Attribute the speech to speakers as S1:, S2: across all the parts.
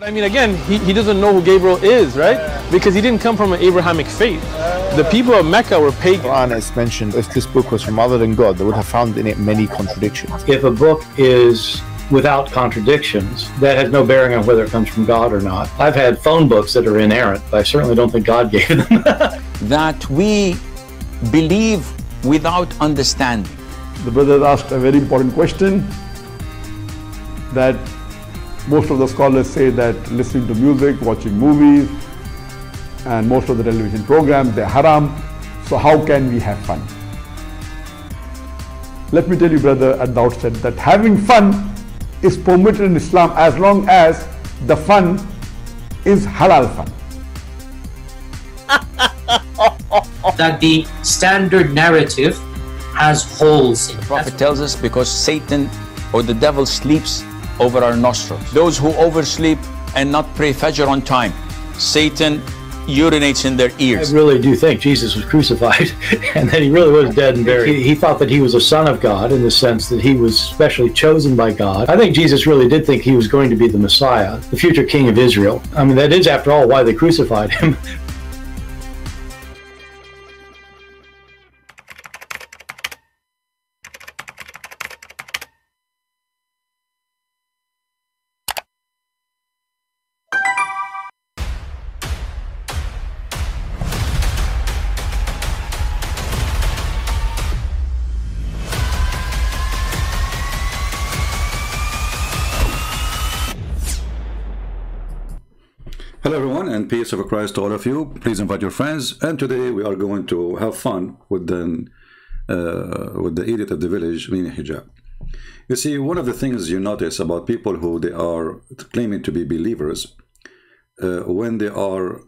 S1: I mean, again, he doesn't know who Gabriel is, right? Because he didn't come from an Abrahamic faith. The people of Mecca were pagan.
S2: Quran is mentioned, if this book was from other than God, they would have found in it many contradictions.
S3: If a book is without contradictions, that has no bearing on whether it comes from God or not. I've had phone books that are inerrant, but I certainly don't think God gave them.
S4: That we believe without understanding.
S5: The brother asked a very important question, that most of the scholars say that listening to music, watching movies, and most of the television programs, they're haram. So how can we have fun? Let me tell you, brother, at the outset, that having fun is permitted in Islam as long as the fun is halal fun.
S6: That the standard narrative has holes in it.
S4: The Prophet tells us because Satan or the devil sleeps over our nostrils. Those who oversleep and not pray Fajr on time, Satan urinates in their ears.
S3: I really do think Jesus was crucified and that he really was dead and buried. He thought that he was a son of God in the sense that he was specially chosen by God. I think Jesus really did think he was going to be the Messiah, the future king of Israel. I mean, that is, after all, why they crucified him.
S7: Hello everyone, and peace of Christ to all of you. Please invite your friends, and today we are going to have fun with the idiot of the village, meaning hijab. You see, one of the things you notice about people who they are claiming to be believers, when they are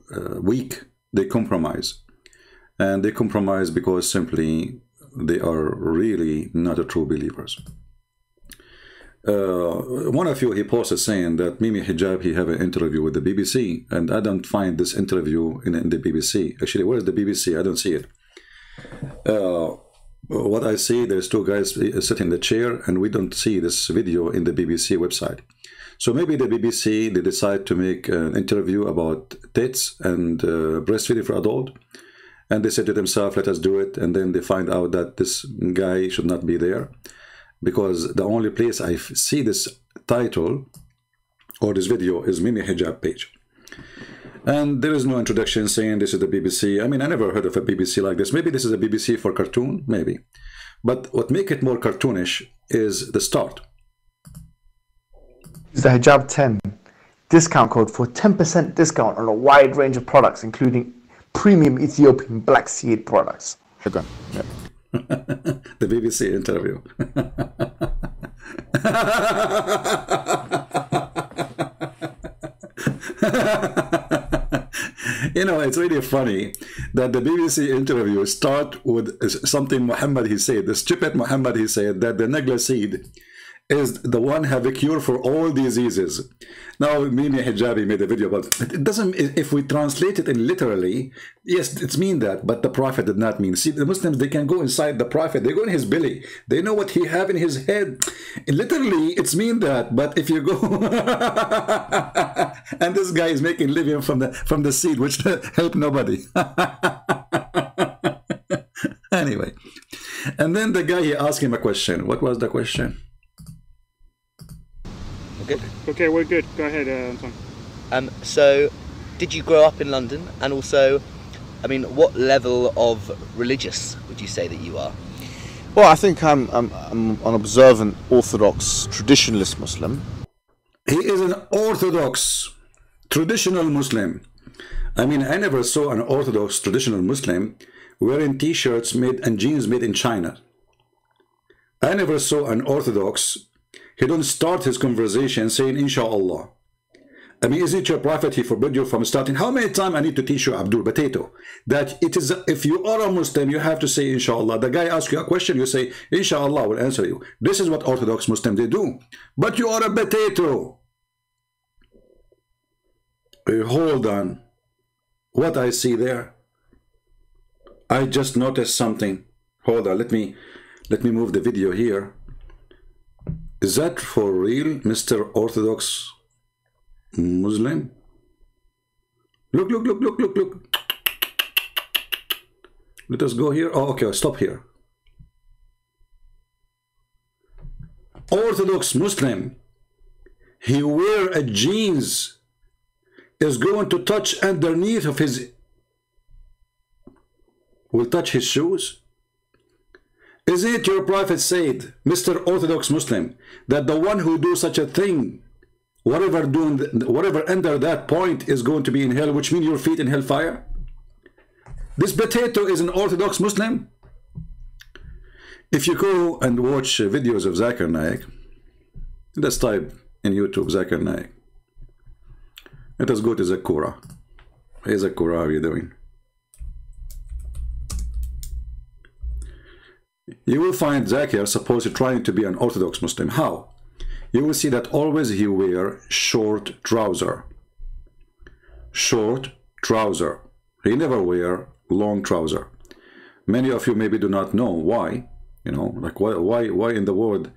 S7: weak, they compromise. And they compromise because simply they are really not a true believers. One of you, he posted saying that Mimi Hijab, he have an interview with the BBC, and I don't find this interview in the BBC. Actually, where is the BBC? I don't see it. What I see, there's two guys sitting in the chair, and we don't see this video in the BBC website. So maybe the BBC, they decide to make an interview about tits and breastfeeding for adult, and they said to themselves, let us do it, and then they find out that this guy should not be there, because the only place I see this title or this video is Mimi Hijab page. And there is no introduction saying this is the BBC. I mean, I never heard of a BBC like this. Maybe this is a BBC for cartoon, maybe. But what makes it more cartoonish is the start.
S2: Use the Hijab 10 discount code for 10% discount on a wide range of products, including premium Ethiopian black seed products. Yeah.
S7: The BBC interview. You know, it's really funny that the BBC interview start with something Muhammad he said, the stupid Muhammad he said that the Negla seed is the one have a cure for all diseases. Now, Mimi Hijabi made a video about it. It doesn't, if we translate it in literally, yes, it's mean that, but the Prophet did not mean. See, the Muslims, they can go inside the Prophet, they go in his belly, they know what he have in his head. Literally, it's mean that, but if you go, and this guy is making living from the seed, which help nobody. Anyway, and then the guy, he asked him a question. What was the question?
S8: Good.
S1: Okay, we're good. Go ahead, Anton.
S8: So, did you grow up in London? And also, I mean, what level of religious would you say that you are?
S2: Well, I think I'm an observant, orthodox, traditionalist Muslim.
S7: He is an orthodox, traditional Muslim. I mean, I never saw an orthodox, traditional Muslim wearing t-shirts made and jeans made in China. I never saw an orthodox. He don't start his conversation saying, Inshallah. I mean, isn't your prophet, he forbid you from starting? How many times I need to teach you, Abdul Potato, that it is, if you are a Muslim, you have to say, Inshallah. The guy asks you a question, you say, Inshallah, will answer you. This is what Orthodox Muslims, they do. But you are a potato. Hold on. What I see there? I just noticed something. Hold on, let me move the video here. Is that for real, Mr. Orthodox? Muslim. Look, look, look, look, look, look. Let us go here. Oh, okay, stop here. Orthodox Muslim. He wear a jeans, is going to touch underneath of his, will touch his shoes. Is it your prophet said, Mr. Orthodox Muslim, that the one who do such a thing, whatever under that point is going to be in hell, which means your feet in hellfire? This potato is an Orthodox Muslim. If you go and watch videos of ZakirNaik, let's type in YouTube ZakirNaik. Let us go to Zakura. Hey Zakura, how are you doing? You will find Zakir supposed to trying to be an Orthodox Muslim. How? You will see that always he wear short trouser. Short trouser. He never wear long trouser. Many of you maybe do not know why. You know, like why in the world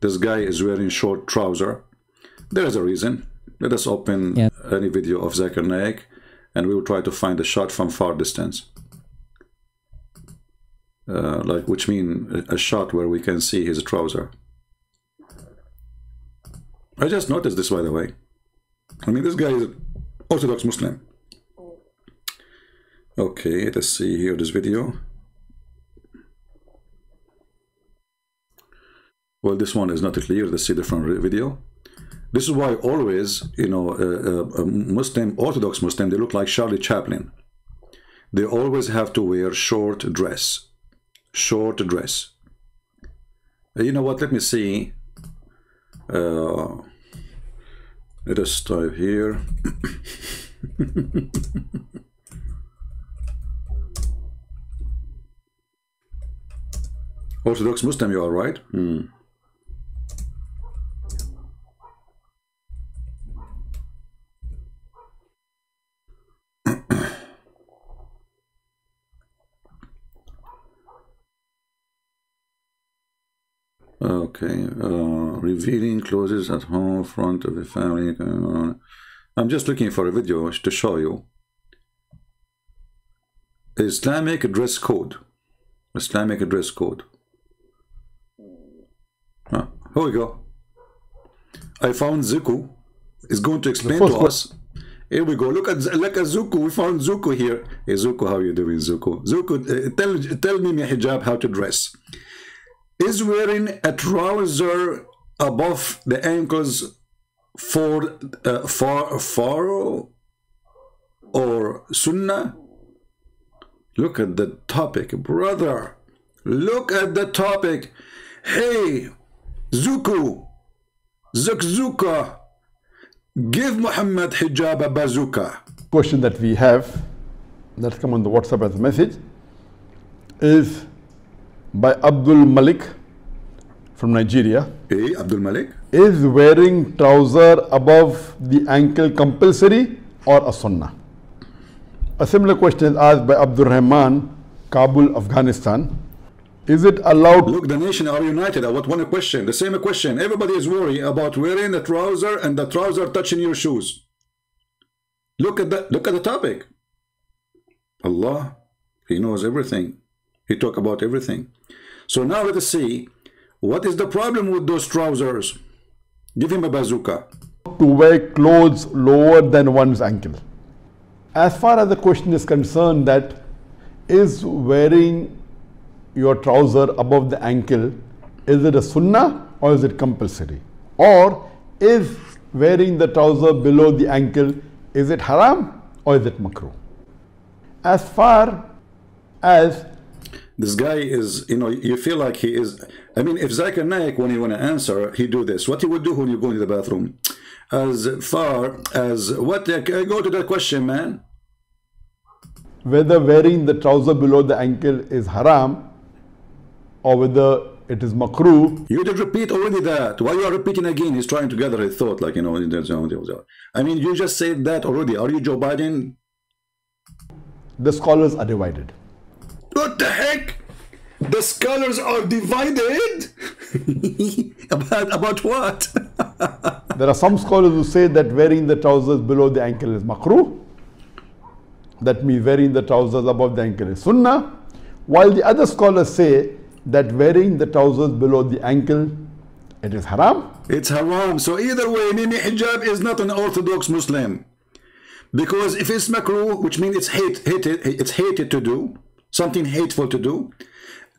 S7: this guy is wearing short trouser? There is a reason. Let us open any video of ZakirNaik and we will try to find a shot from far distance. Like, which mean a shot where we can see his trouser. I just noticed this, by the way. I mean, this guy is an Orthodox Muslim. Okay, let's see here this video. Well, this one is not clear. Let's see a different video. This is why always, you know, a Muslim, Orthodox Muslim, they look like Charlie Chaplin. They always have to wear short dress. Short dress. You know what? Let me see. Let us type here. Orthodox Muslim, you are right. Okay, revealing clothes at home, front of the family. I'm just looking for a video to show you. Islamic dress code. Islamic dress code. Here we go. I found Zuku. Is going to explain to us. Here we go. Look at Zuku. We found Zuku here. Hey Zuku, how are you doing, Zuku? Zuku, tell me, Hijab, how to dress. Is wearing a trouser above the ankles for or sunnah? Look at the topic, brother. Look at the topic. Hey, Zuku, Zuka, give Muhammad hijab a bazooka.
S5: Question that we have, that's come on the WhatsApp as a message, is by Abdul Malik from Nigeria.
S7: Hey, Abdul Malik.
S5: Is wearing trouser above the ankle compulsory or a sunnah? A similar question is asked by Abdul Rahman, Kabul, Afghanistan. Is it allowed?
S7: Look, the nation are united. I want one question. The same question. Everybody is worried about wearing the trouser and the trouser touching your shoes. Look at that. Look at the topic. Allah, He knows everything. He talk about everything. So now let us see what is the problem with those trousers. Give him a bazooka.
S5: To wear clothes lower than one's ankle. As far as the question is concerned, that is wearing your trouser above the ankle, is it a sunnah or is it compulsory? Or is wearing the trouser below the ankle, is it haram or is it makruh? As far as
S7: this guy is, you know, you feel like he is. I mean, if ZakirNaik, when he want to answer, he do this. What he would do when you go into the bathroom? As far as what? Go to that question, man.
S5: Whether wearing the trouser below the ankle is haram or whether it is makruh.
S7: You did repeat already that. Why you are repeating again? He's trying to gather his thought, like, you know. I mean, you just said that already. Are you Joe Biden?
S5: The scholars are divided.
S7: What the heck? The scholars are divided? About what?
S5: There are some scholars who say that wearing the trousers below the ankle is makruh. That means wearing the trousers above the ankle is sunnah. While the other scholars say that wearing the trousers below the ankle, it is haram.
S7: It's haram. So either way, Mimi hijab is not an orthodox Muslim. Because if it's makruh, which means it's hated to do, something hateful to do.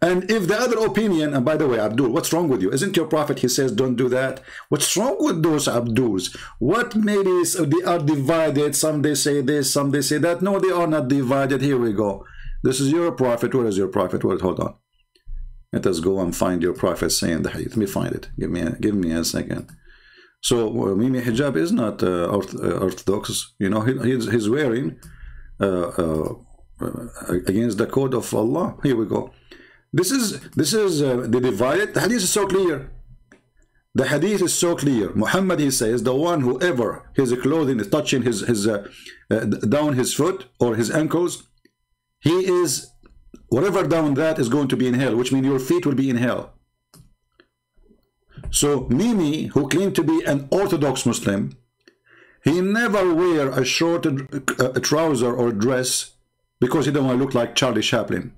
S7: And if the other opinion, and by the way, Abdul, what's wrong with you? Isn't your prophet, he says, don't do that? What's wrong with those Abduls? What maybe they are divided? Some they say this, some they say that. No, they are not divided. Here we go. This is your prophet. Where is your prophet? Where, hold on. Let us go and find your prophet saying the hadith. Let me find it. Give me a second. So Mimi hijab is not orthodox. You know, he's wearing against the code of Allah. Here we go. This is the divided. The hadith is so clear. The hadith is so clear. Muhammad, he says, the one who ever his clothing is touching his down his foot or his ankles, he is, whatever down that is going to be in hell, which means your feet will be in hell. So Mimi, who claimed to be an orthodox Muslim, he never wear a short trouser or dress because he don't want to look like Charlie Chaplin.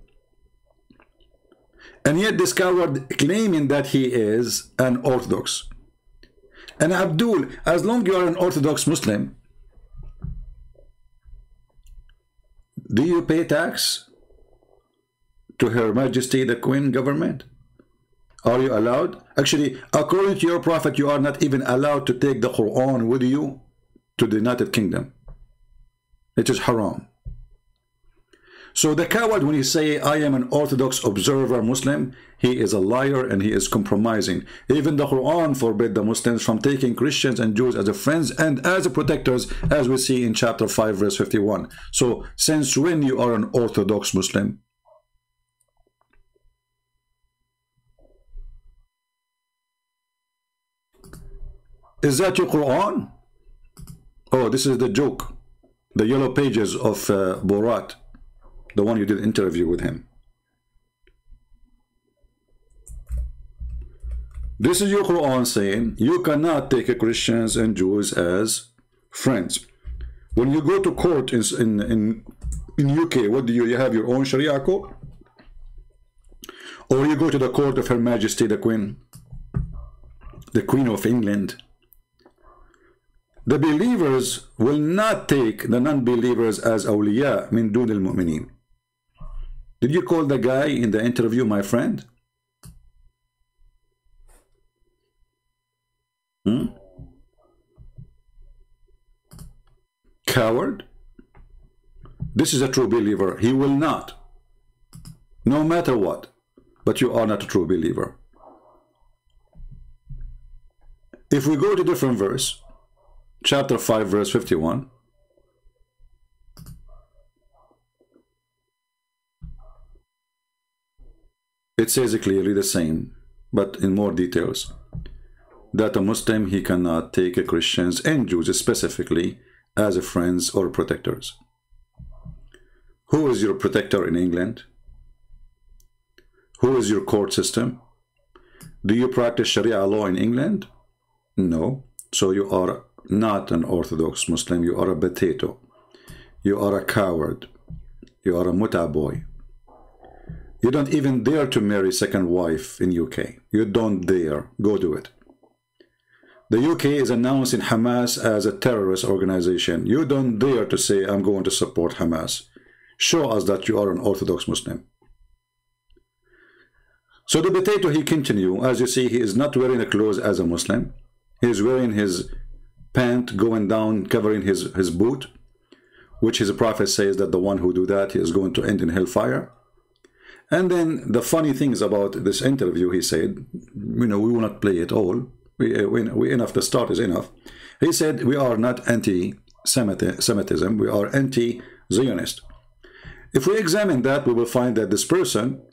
S7: And yet this coward claiming that he is an orthodox. And Abdul, as long as you are an orthodox Muslim, do you pay tax to Her Majesty the Queen government? Are you allowed? Actually, according to your prophet, you are not even allowed to take the Quran with you to the United Kingdom. It is haram. So the coward, when he say, I am an orthodox observer Muslim, he is a liar and he is compromising. Even the Quran forbid the Muslims from taking Christians and Jews as a friends and as a protectors, as we see in chapter 5 verse 51. So since when you are an orthodox Muslim? Is that your Quran? Oh, this is the joke. The yellow pages of Borat. The one you did interview with him. This is your Quran saying you cannot take Christians and Jews as friends. When you go to court in UK, what do you have your own Sharia code? Or you go to the court of Her Majesty the Queen of England. The believers will not take the non-believers as awliya min dun al-mu'minin. Did you call the guy in the interview my friend? Coward? This is a true believer. He will not. No matter what. But you are not a true believer. If we go to different verse, chapter 5 verse 51, it says clearly the same, but in more details, that a Muslim, he cannot take Christians and Jews specifically as friends or protectors. Who is your protector in England? Who is your court system? Do you practice Sharia law in England? No. So you are not an Orthodox Muslim. You are a potato. You are a coward. You are a muta boy. You don't even dare to marry second wife in UK. You don't dare. Go do it. The UK is announcing Hamas as a terrorist organization. You don't dare to say, I'm going to support Hamas. Show us that you are an Orthodox Muslim. So the potato, he continue. As you see, he is not wearing a clothes as a Muslim. He is wearing his pant going down, covering his boot, which his prophet says that the one who do that, he is going to end in hellfire. And then the funny things about this interview, he said, you know, we will not play it all. We enough, the start is enough. He said, we are not anti-Semitism, we are anti-Zionist. If we examine that, we will find that this person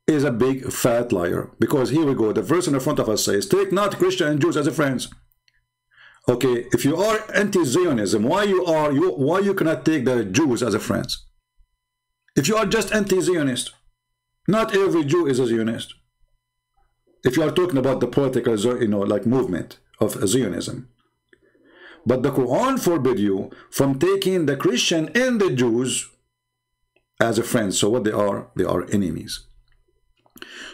S7: is a big fat liar. Because here we go, the verse in the front of us says, take not Christian and Jews as friends. Okay, if you are anti-Zionism, why you cannot take the Jews as friends? If you are just anti-Zionist, not every Jew is a Zionist. If you are talking about the political, you know, like movement, of Zionism. But the Quran forbid you from taking the Christian and the Jews as a friend. So what they are enemies.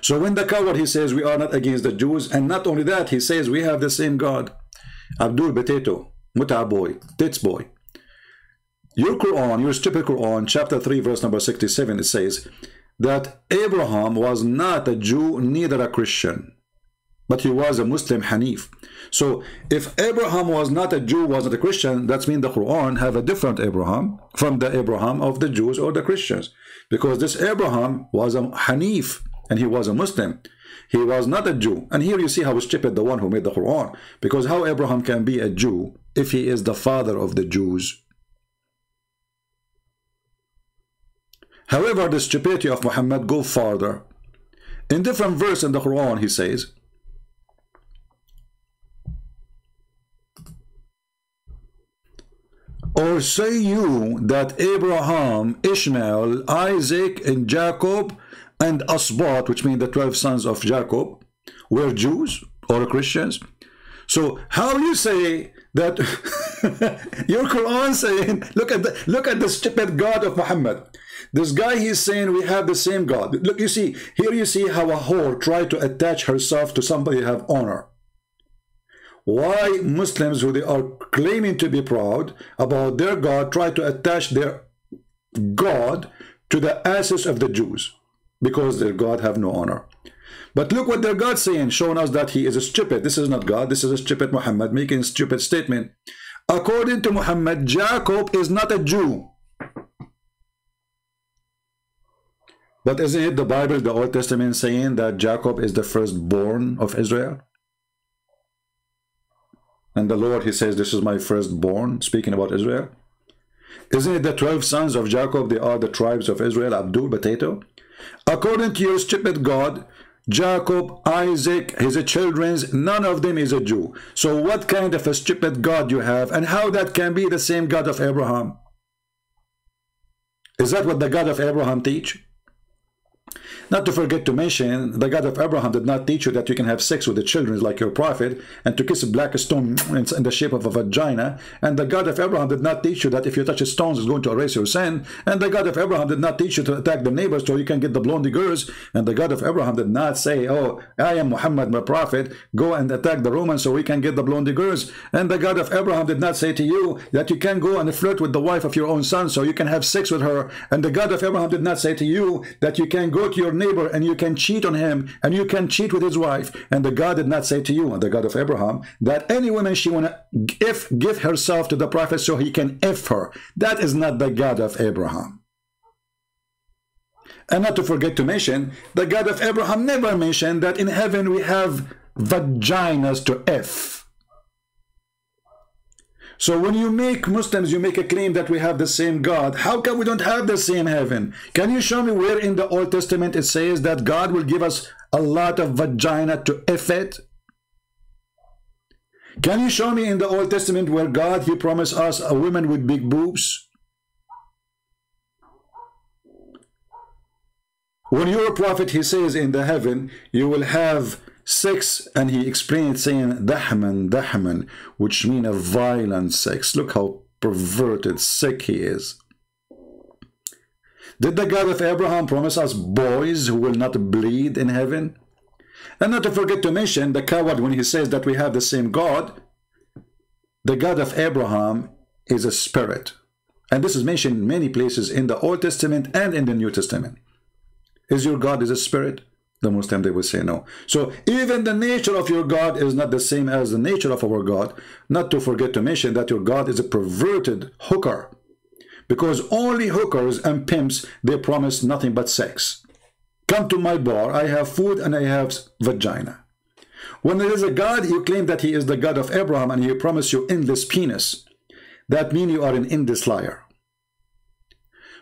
S7: So when the coward, he says we are not against the Jews, and not only that, he says we have the same God. Abdul Potato, Muta boy, Tits boy. Your Quran, your stupid Quran, chapter 3, verse number 67, it says that Abraham was not a Jew, neither a Christian, but he was a Muslim Hanif. So if Abraham was not a Jew, was not a Christian, that means the Quran have a different Abraham from the Abraham of the Jews or the Christians, because this Abraham was a Hanif and he was a Muslim. He was not a Jew. And here you see how stupid the one who made the Quran, because how Abraham can be a Jew if he is the father of the Jews? However, the stupidity of Muhammad go farther. In different verse in the Quran, he says, or say you that Abraham, Ishmael, Isaac, and Jacob, and Asbat, which mean the 12 sons of Jacob, were Jews or Christians? So how you say that your Quran saying, look at the stupid God of Muhammad. This guy, he's saying we have the same God. Look, you see, here you see how a whore tried to attach herself to somebody who have honor. Why Muslims, who they are claiming to be proud about their God, try to attach their God to the asses of the Jews? Because their God have no honor. But look what their God saying, showing us that he is a stupid. This is not God, this is a stupid Muhammad making a stupid statement. According to Muhammad, Jacob is not a Jew. But isn't it the Bible, the Old Testament, saying that Jacob is the firstborn of Israel? And the Lord, he says, this is my firstborn, speaking about Israel. Isn't it the 12 sons of Jacob, they are the tribes of Israel, Abdul Potato? According to your stupid God, Jacob, Isaac, his children, none of them is a Jew. So what kind of a stupid God you have, and how that can be the same God of Abraham? Is that what the God of Abraham teach? Not to forget to mention, the God of Abraham did not teach you that you can have sex with the children like your prophet, and to kiss a black stone in the shape of a vagina. And the God of Abraham did not teach you that if you touch stones, it's going to erase your sin. And the God of Abraham did not teach you to attack the neighbors so you can get the blondie girls. And the God of Abraham did not say, oh, I am Muhammad, my prophet, go and attack the Romans so we can get the blondie girls. And the God of Abraham did not say to you that you can go and flirt with the wife of your own son so you can have sex with her. And the God of Abraham did not say to you that you can go to your neighbor and you can cheat on him and you can cheat with his wife. And the God did not say to you, and the God of Abraham, that any woman she want to give herself to the prophet so he can F her. That is not the God of Abraham. And not to forget to mention, the God of Abraham never mentioned that in heaven we have vaginas to F. So when you make Muslims, you make a claim that we have the same God. How come we don't have the same heaven? Can you show me where in the Old Testament it says that God will give us a lot of vagina to F it? Can you show me in the Old Testament where God, he promised us a woman with big boobs? When you're a prophet, he says in the heaven, you will have sex, and he explained saying dahman, which mean a violent sex. Look how perverted, sick he is. Did the God of Abraham promise us boys who will not bleed in heaven? And not to forget to mention the coward when he says that we have the same God. The God of Abraham is a spirit, and this is mentioned in many places in the Old Testament and in the New Testament. Is your God is a spirit? The Muslim, they will say no. So even the nature of your God is not the same as the nature of our God. Not to forget to mention that your God is a perverted hooker, because only hookers and pimps, they promise nothing but sex. Come to my bar, I have food and I have vagina. When there is a God, you claim that he is the God of Abraham and he promised you endless penis. That means you are an endless liar.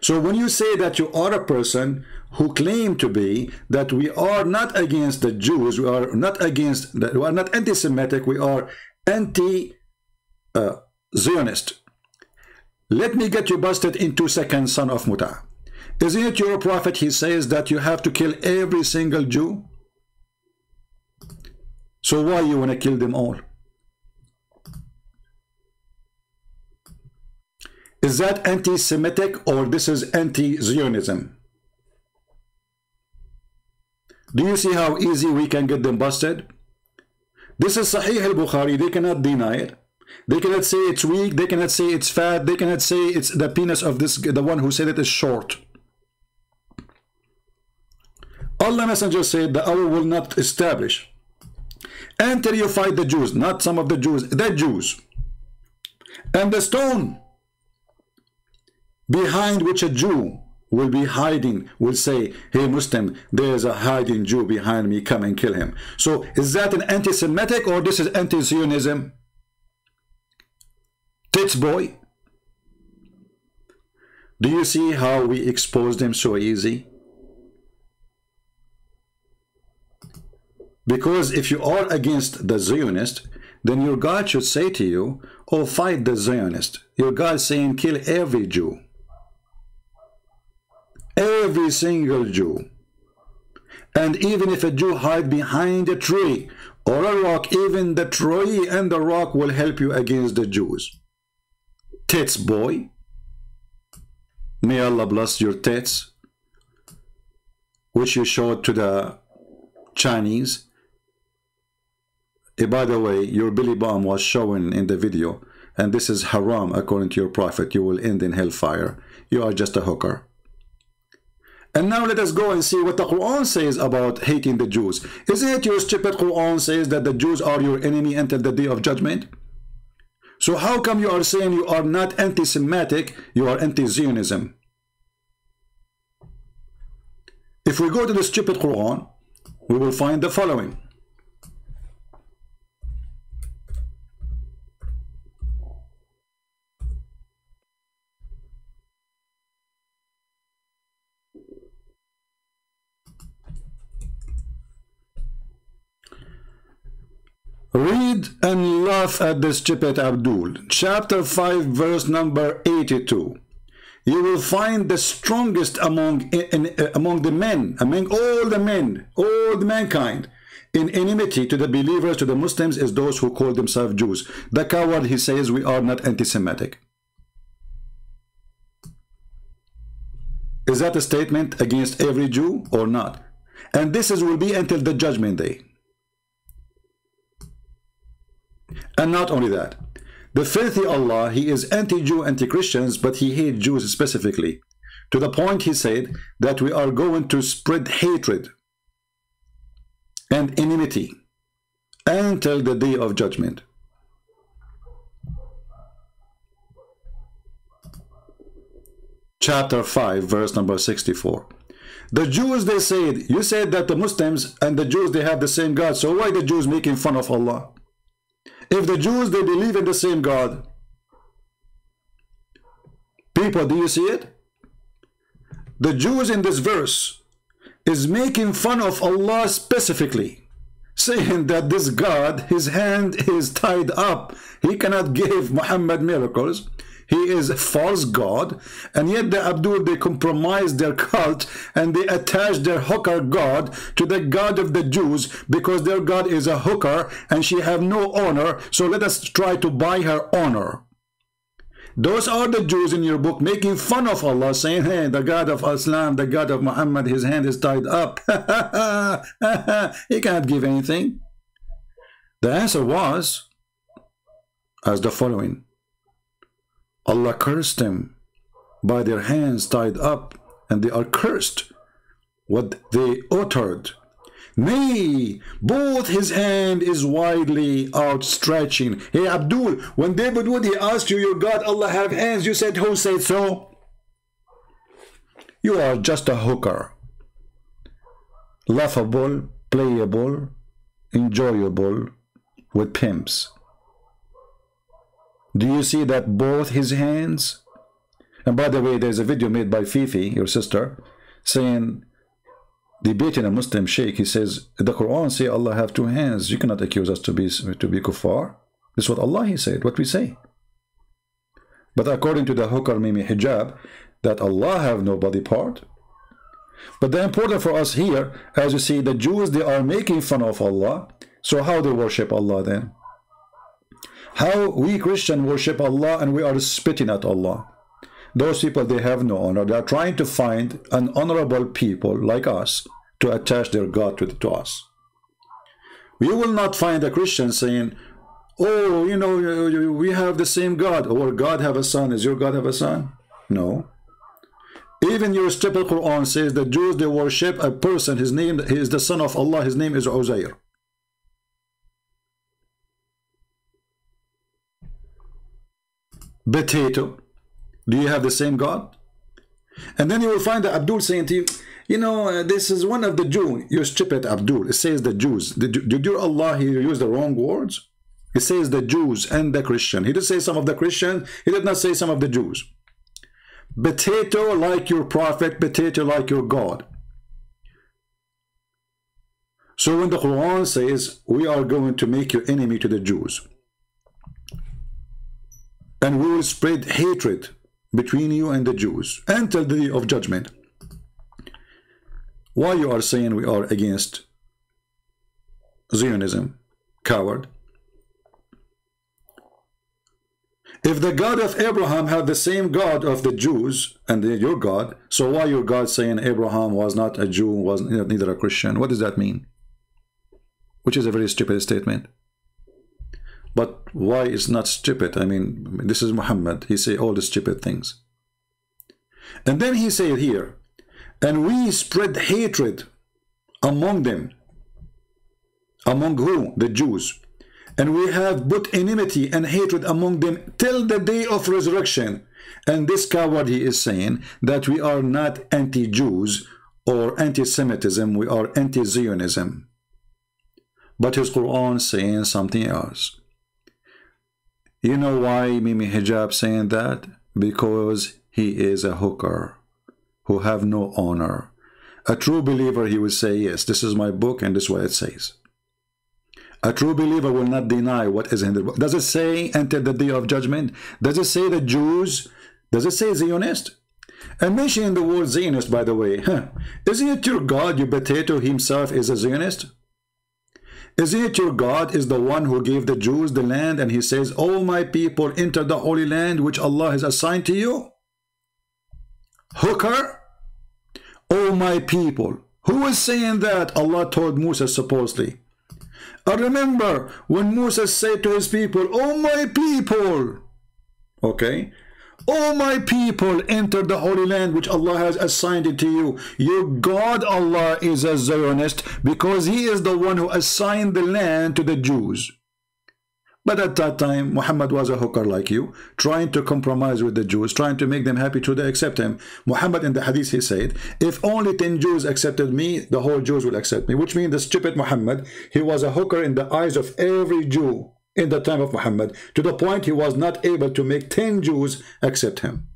S7: So when you say that you are a person who claim to be that we are not against the Jews, we are not against, we are not anti-Semitic, we are anti-Zionist. Let me get you busted in 2 seconds, son of Muta. Isn't it your prophet, he says that you have to kill every single Jew? So why you want to kill them all? Is that anti-Semitic or this is anti-Zionism? Do you see how easy we can get them busted? This is Sahih al-Bukhari. They cannot deny it. They cannot say it's weak. They cannot say it's fat. They cannot say it's the penis of this, the one who said it is short. Allah Messenger said the hour will not establish until you fight the Jews, not some of the Jews, the Jews. And the stone behind which a Jew will be hiding will say, hey Muslim, there's a hiding Jew behind me, come and kill him. So is that an anti-Semitic or this is anti-Zionism? Tits boy. Do you see how we exposed him so easy? Because if you are against the Zionist, then your God should say to you, oh, fight the Zionist. Your God is saying, kill every Jew. Every single Jew. And even if a Jew hide behind a tree or a rock, even the tree and the rock will help you against the Jews. Tits boy. May Allah bless your tits, which you showed to the Chinese. By the way, your belly bomb was shown in the video, and this is haram according to your prophet. You will end in hellfire. You are just a hooker. And now let us go and see what the Quran says about hating the Jews. Isn't it your stupid Quran says that the Jews are your enemy until the day of judgment? So how come you are saying you are not anti-Semitic, you are anti-Zionism? If we go to the stupid Quran, we will find the following. Read and laugh at the stupid Abdul. Chapter 5, verse number 82. You will find the strongest among the men, among all the men, all the mankind, in enmity to the believers, to the Muslims, is those who call themselves Jews. The coward, he says, we are not anti-Semitic. Is that a statement against every Jew or not? And this will be until the judgment day. And not only that, the filthy Allah, he is anti-Jew, anti-Christians, but he hates Jews specifically. To the point he said that we are going to spread hatred and enmity until the day of judgment. Chapter 5, verse number 64. The Jews, they said, you said that the Muslims and the Jews, they have the same God, so why the Jews making fun of Allah? If the Jews, they believe in the same God. People, do you see it? The Jews in this verse is making fun of Allah specifically, saying that this God, his hand is tied up. He cannot give Muhammad miracles. He is a false God. And yet the Abdul, they compromise their cult and they attach their hooker God to the God of the Jews because their God is a hooker and she have no honor. So let us try to buy her honor. Those are the Jews in your book making fun of Allah, saying, hey, the God of Islam, the God of Muhammad, his hand is tied up. He cannot give anything. The answer was as the following. Allah cursed them by their hands tied up, and they are cursed what they uttered. Nay, both his hand is widely outstretching. Hey Abdul, when David Wood, he asked you, your God Allah have hands, you said, who said so? You are just a hooker. Laughable, playable, enjoyable with pimps. Do you see that both his hands? And by the way, there's a video made by Fifi, your sister, saying, debating a Muslim sheikh, he says, the Quran say Allah have two hands. You cannot accuse us to be kuffar. This is what Allah, he said, what we say. But according to the hooker Mimi Hijab, that Allah have no body part. But the important for us here, as you see, the Jews, they are making fun of Allah. So how they worship Allah then? How we Christians worship Allah and we are spitting at Allah. those people, they have no honor. They are trying to find an honorable people like us to attach their God to us. You will not find a Christian saying, oh, you know, we have the same God. Or God have a son. Does your God have a son? No. Even your stupid Quran says the Jews, they worship a person. His name, he is the son of Allah. His name is Uzair. Potato. Do you have the same God? And then you will find the Abdul saying to you, you know, this is one of the Jews. You stupid Abdul. It says the Jews. Did your Allah here use the wrong words? It says the Jews and the Christian. He did say some of the Christians. He did not say some of the Jews. Potato like your prophet, potato like your God. So when the Quran says, we are going to make you enemy to the Jews, and we will spread hatred between you and the Jews until the day of judgment, why you are saying we are against Zionism? Coward. If the God of Abraham had the same God of the Jews and your God, so why your God saying Abraham was not a Jew, was neither a Christian? What does that mean? Which is a very stupid statement. But why is not stupid? I mean, this is Muhammad. He say all the stupid things. And then he said here, and we spread hatred among them. Among who? The Jews. And we have put enmity and hatred among them till the day of resurrection. And this coward, he is saying that we are not anti-Jews or anti-Semitism, we are anti-Zionism. But his Quran saying something else. You know why Mimi Hijab saying that? Because he is a hooker who have no honor. A true believer, he will say, yes, this is my book and this is what it says. A true believer will not deny what is in the book. Does it say until the day of judgment? Does it say the Jews? Does it say Zionist? And mentioning the word Zionist, by the way, isn't it your God, your potato himself is a Zionist? Isn't it your God is the one who gave the Jews the land, and he says, oh my people, enter the holy land which Allah has assigned to you? Hooker? Oh my people. Who is saying that? Allah told Musa supposedly. I remember when Musa said to his people, oh my people, okay, oh my people, enter the holy land which Allah has assigned it to you. Your God Allah is a Zionist because he is the one who assigned the land to the Jews. But at that time, Muhammad was a hooker like you, trying to compromise with the Jews, trying to make them happy to accept him. Muhammad in the hadith, he said, if only 10 Jews accepted me, the whole Jews will accept me. Which means the stupid Muhammad, he was a hooker in the eyes of every Jew in the time of Muhammad, to the point he was not able to make 10 Jews accept him.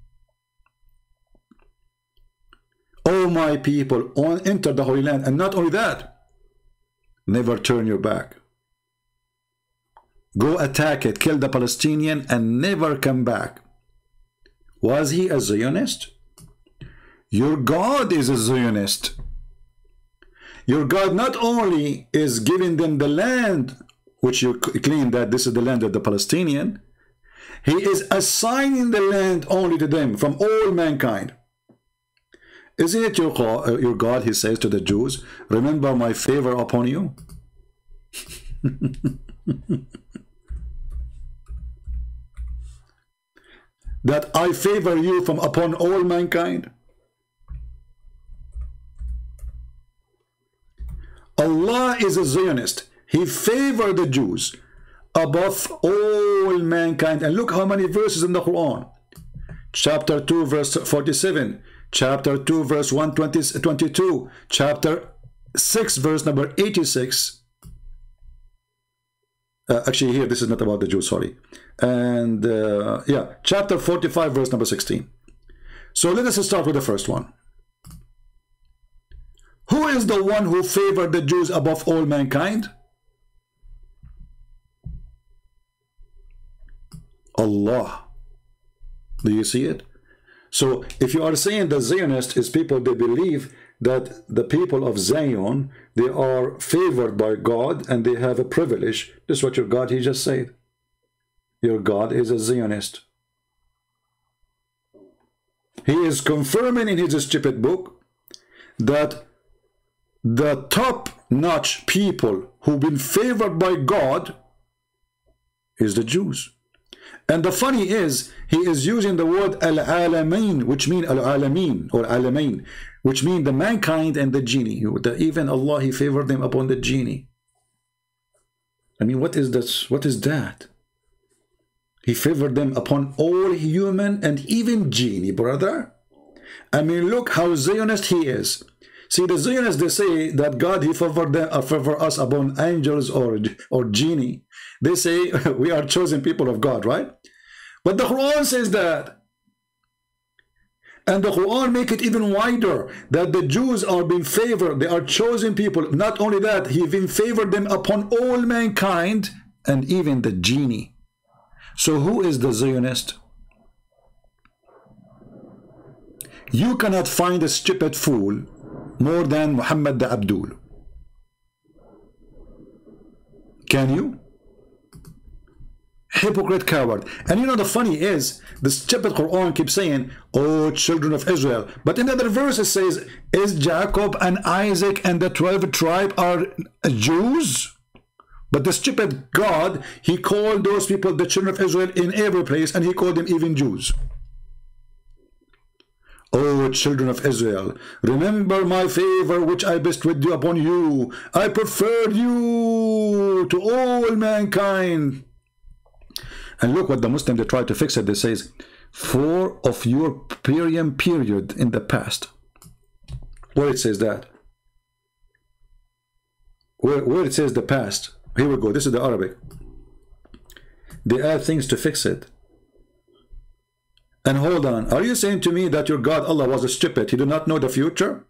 S7: Oh my people, enter the Holy Land. And not only that, never turn your back. Go attack it, kill the Palestinian, and never come back. Was he a Zionist? Your God is a Zionist. Your God not only is giving them the land, which you claim that this is the land of the Palestinian, he is assigning the land only to them from all mankind. Isn't it your God, he says to the Jews, remember my favor upon you? That I favor you from upon all mankind. Allah is a Zionist. He favored the Jews above all mankind. And look how many verses in the Quran. Chapter 2 verse 47, chapter 2 verse 122, chapter 6 verse number 86. Actually here this is not about the Jews, sorry. And yeah, chapter 45 verse number 16. So let us start with the first one. Who is the one who favored the Jews above all mankind? Allah. Do you see it? So if you are saying the Zionist is people, they believe that the people of Zion, they are favored by God and they have a privilege. This is what your God, he just said. Your God is a Zionist. He is confirming in his stupid book that the top-notch people who've been favored by God is the Jews. And the funny is, he is using the word al-alamin, which mean al-alamin or alamain, which mean the mankind and the genie. Even Allah, he favored them upon the genie. I mean, what is this? What is that? He favored them upon all human and even genie, brother. I mean, look how Zionist he is. See, the Zionists, they say that God, he favored them, favor us upon angels or genie. They say we are chosen people of God, right? But the Quran says that. And the Quran make it even wider, that the Jews are being favored. They are chosen people. Not only that, he even favored them upon all mankind and even the genie. So who is the Zionist? You cannot find a stupid fool more than Muhammad the Abdul. Can you? Hypocrite, coward. And you know the funny is, the stupid Quran keeps saying, oh, children of Israel. But in other verses says, is Jacob and Isaac and the 12 tribe are Jews? But the stupid God, he called those people the children of Israel in every place, and he called them even Jews. O children of Israel, remember my favor which I bestowed upon you. I preferred you to all mankind. And look what the Muslims, they try to fix it. They says, for of your period in the past. Where it says that? Where it says the past. Here we go. This is the Arabic. They add things to fix it. And hold on, are you saying to me that your God Allah was a stupid? He did not know the future?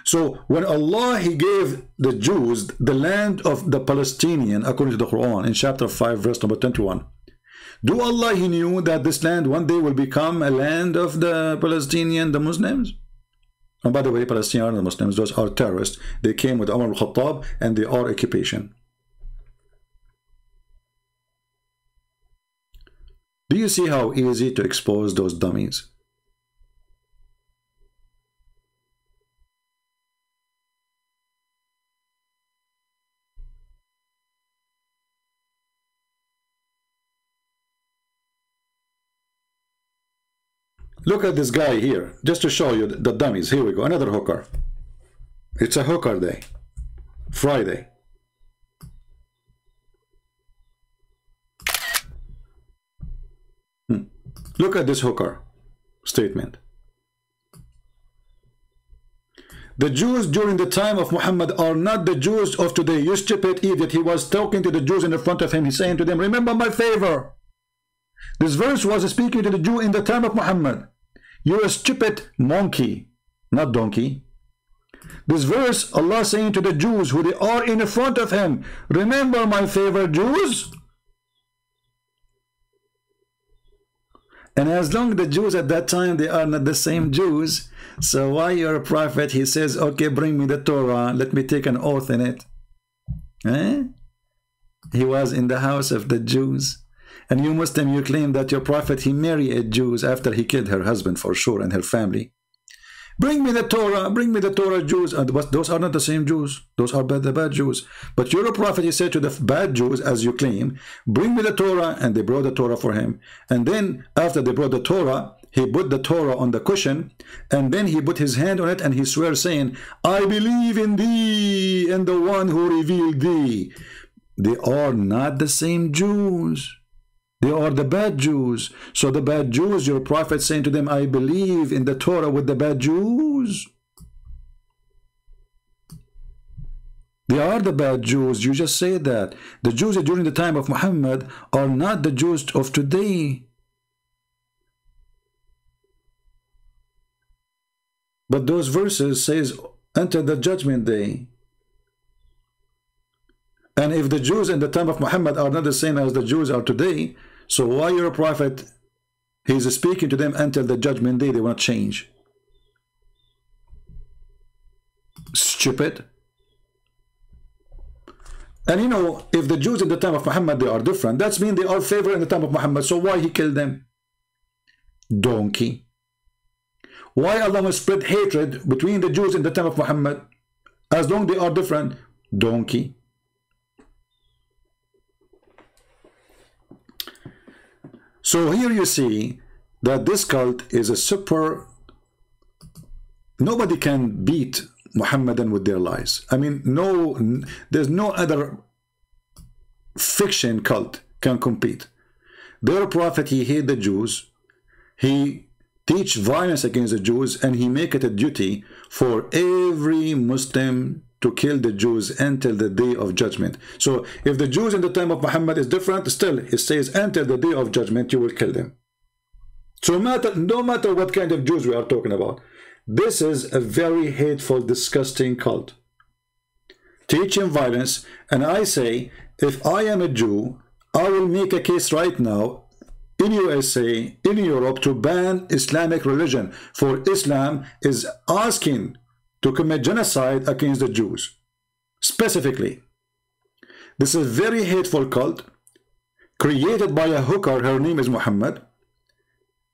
S7: So when Allah, he gave the Jews the land of the Palestinian, according to the Quran, in chapter 5, verse number 21, do Allah, he knew that this land one day will become a land of the Palestinian, the Muslims? And by the way, Palestinians and the Muslims, those are terrorists. They came with Umar al-Khattab and they are occupation. Do you see how easy to expose those dummies? Look at this guy here, just to show you the dummies. Here we go, another hooker. It's a hooker day, Friday. Look at this hooker statement. The Jews during the time of Muhammad are not the Jews of today. You stupid idiot. He was talking to the Jews in the front of him. He's saying to them, remember my favor. This verse was speaking to the Jew in the time of Muhammad. You're a stupid monkey, not donkey. This verse, Allah saying to the Jews who they are in the front of him, remember my favor, Jews. And as long as the Jews at that time, they are not the same Jews, so why you're a prophet, he says, okay, bring me the Torah, let me take an oath in it. Eh? He was in the house of the Jews. And you Muslim, you claim that your prophet, he married Jews after he killed her husband for sure and her family. Bring me the Torah, Jews. And those are not the same Jews. Those are the bad Jews. But you're a prophet, he said to the bad Jews, as you claim, bring me the Torah, and they brought the Torah for him. And then after they brought the Torah, he put the Torah on the cushion, and then he put his hand on it, and he swears, saying, I believe in thee and the one who revealed thee. They are not the same Jews. They are the bad Jews. So the bad Jews, your prophet saying to them, I believe in the Torah with the bad Jews. They are the bad Jews. You just say that. The Jews during the time of Muhammad are not the Jews of today. But those verses says, until the judgment day. And if the Jews in the time of Muhammad are not the same as the Jews are today, so why your prophet, he's speaking to them until the judgment day, they will not change? Stupid. And you know, if the Jews in the time of Muhammad, they are different, that means they are favored in the time of Muhammad, so why he killed them? Donkey. Why Allah must spread hatred between the Jews in the time of Muhammad? As long they are different. Donkey. So here you see that this cult is a super... Nobody can beat Muhammadan with their lies. I mean, there's no other fiction cult can compete. Their prophet, he hate the Jews. He teach violence against the Jews, and he make it a duty for every Muslim to kill the Jews until the day of judgment. So if the Jews in the time of Muhammad is different, still it says until the day of judgment you will kill them. So no matter what kind of Jews we are talking about, this is a very hateful, disgusting cult. Teaching violence, and I say, if I am a Jew, I will make a case right now in USA, in Europe, to ban Islamic religion, for Islam is asking to commit genocide against the Jews. Specifically, this is a very hateful cult created by a hooker. Her name is Muhammad,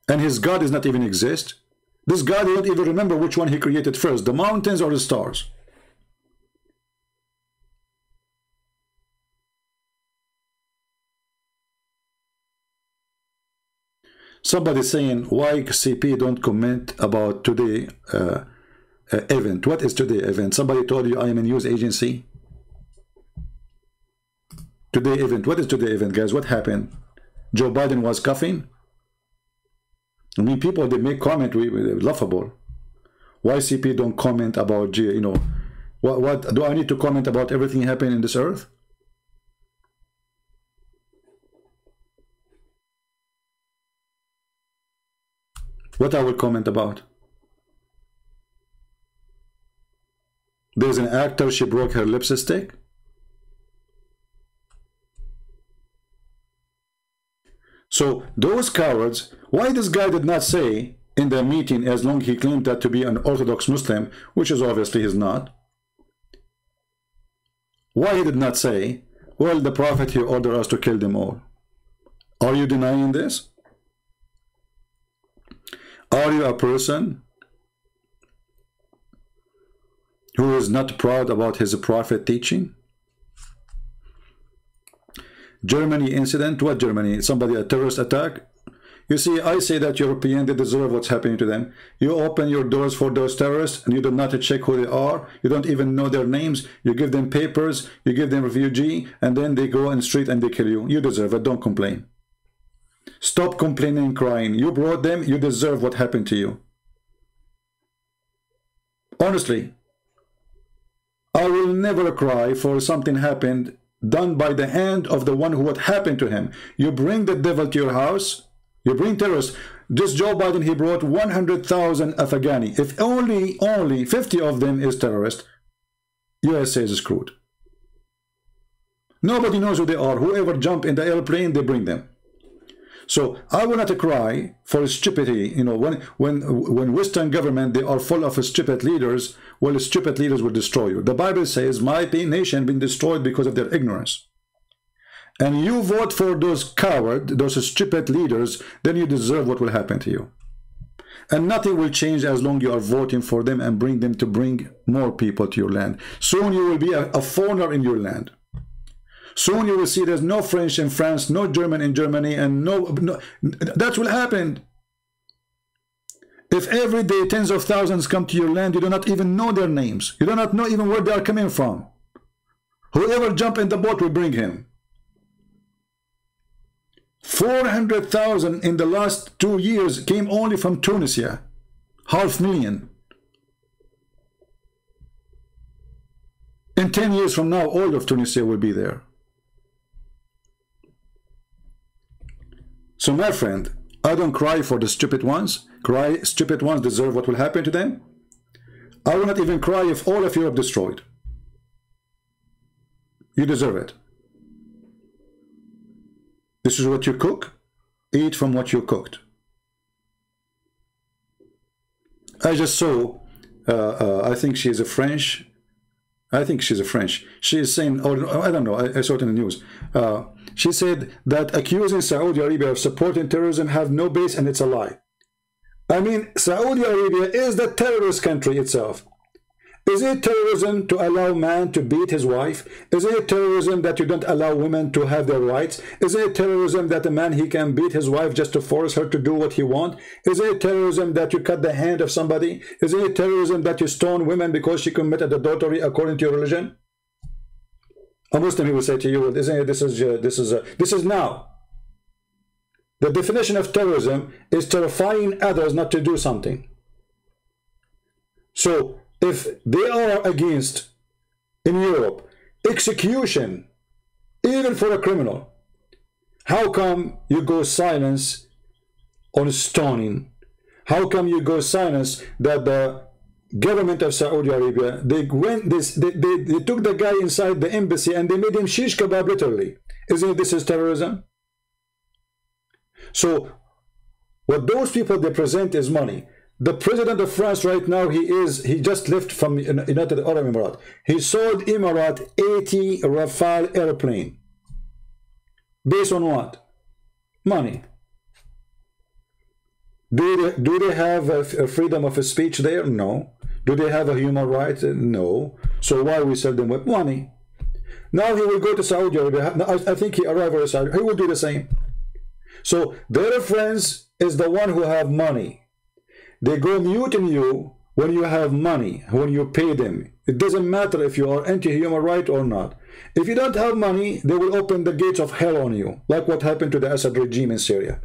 S7: and his God does not even exist. This God, he don't even remember which one he created first, the mountains or the stars. Somebody saying, why CP don't comment about today event? What is today event? Somebody told you I am a news agency. Today event. What is today event, guys? What happened? Joe Biden was coughing. I mean, people, they make comment, laughable. Why CP don't comment about, you know, what do I need to comment about everything happening in this earth? What I will comment about? There's an actor, she broke her lipstick. So those cowards, why this guy did not say in the meeting, as long he claimed that to be an Orthodox Muslim, which is obviously he's not, why he did not say, well, the Prophet, he ordered us to kill them all? Are you denying this? Are you a person who is not proud about his prophet teaching? Germany incident, what Germany? Somebody, a terrorist attack? You see, I say that Europeans, they deserve what's happening to them. You open your doors for those terrorists and you do not check who they are. You don't even know their names. You give them papers, you give them refugee, and then they go in the street and they kill you. You deserve it, don't complain. Stop complaining and crying. You brought them, you deserve what happened to you. Honestly, I will never cry for something happened done by the hand of the one who would happen to him. You bring the devil to your house, you bring terrorists. This Joe Biden, he brought 100,000 Afghani. If only 50 of them is terrorists, USA is screwed. Nobody knows who they are. Whoever jump in the airplane, they bring them. So I will not cry for stupidity. You know, when Western government, they are full of stupid leaders, well, stupid leaders will destroy you. The Bible says, my nation been destroyed because of their ignorance. And you vote for those cowards, those stupid leaders, then you deserve what will happen to you. And nothing will change as long you are voting for them and bring them to bring more people to your land. Soon you will be a foreigner in your land. Soon you will see there's no French in France, no German in Germany, and no that will happen. If every day tens of thousands come to your land, you do not even know their names. You do not know even where they are coming from. Whoever jump in the boat will bring him. 400,000 in the last 2 years came only from Tunisia. 500,000. In 10 years from now, all of Tunisia will be there. So my friend, I don't cry for the stupid ones. Stupid ones deserve what will happen to them. I will not even cry if all of Europe destroyed. You deserve it. This is what you cook. Eat from what you cooked. I just saw, I think she is a French. I think she's a French. She is saying, oh, I don't know, I saw it in the news. She said that accusing Saudi Arabia of supporting terrorism have no base and it's a lie. I mean, Saudi Arabia is the terrorist country itself. Is it terrorism to allow man to beat his wife? Is it terrorism that you don't allow women to have their rights? Is it terrorism that a man, he can beat his wife just to force her to do what he wants? Is it terrorism that you cut the hand of somebody? Is it terrorism that you stone women because she committed adultery according to your religion? A Muslim, he will say to you, isn't it, this is now. The definition of terrorism is terrifying others not to do something. So if they are against, in Europe, execution, even for a criminal, how come you go silence on stoning? How come you go silence that the government of Saudi Arabia, they took the guy inside the embassy and they made him shish kebab literally? Isn't this is terrorism? So what those people they present is money. The president of France right now, he just left from United Arab Emirates. He sold Emirates 80 Rafale airplane. Based on what? Money. Do they have a freedom of speech there? No. Do they have a human right? No. So why we sell them with money? Now he will go to Saudi Arabia. I think he arrived in Saudi Arabia. He will do the same. So their friends is the one who have money. They go muting you when you have money, when you pay them. It doesn't matter if you are anti-human right or not. If you don't have money, they will open the gates of hell on you, like what happened to the Assad regime in Syria.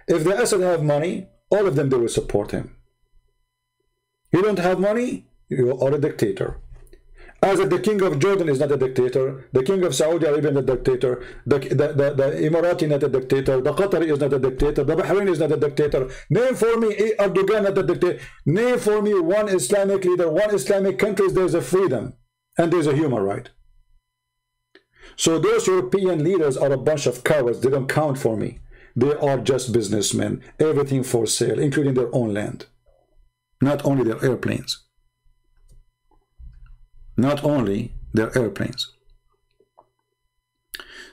S7: If the Assad have money, all of them, they will support him. You don't have money, you are a dictator. As the king of Jordan is not a dictator, the king of Saudi Arabia is not a dictator, the Emirati is not a dictator, the Qatari is not a dictator, the Bahrain is not a dictator. Name for me Erdogan not a dictator. Name for me one Islamic leader, one Islamic country, there's a freedom and there's a human right. So those European leaders are a bunch of cowards. They don't count for me. They are just businessmen, everything for sale, including their own land, not only their airplanes. Not only their airplanes.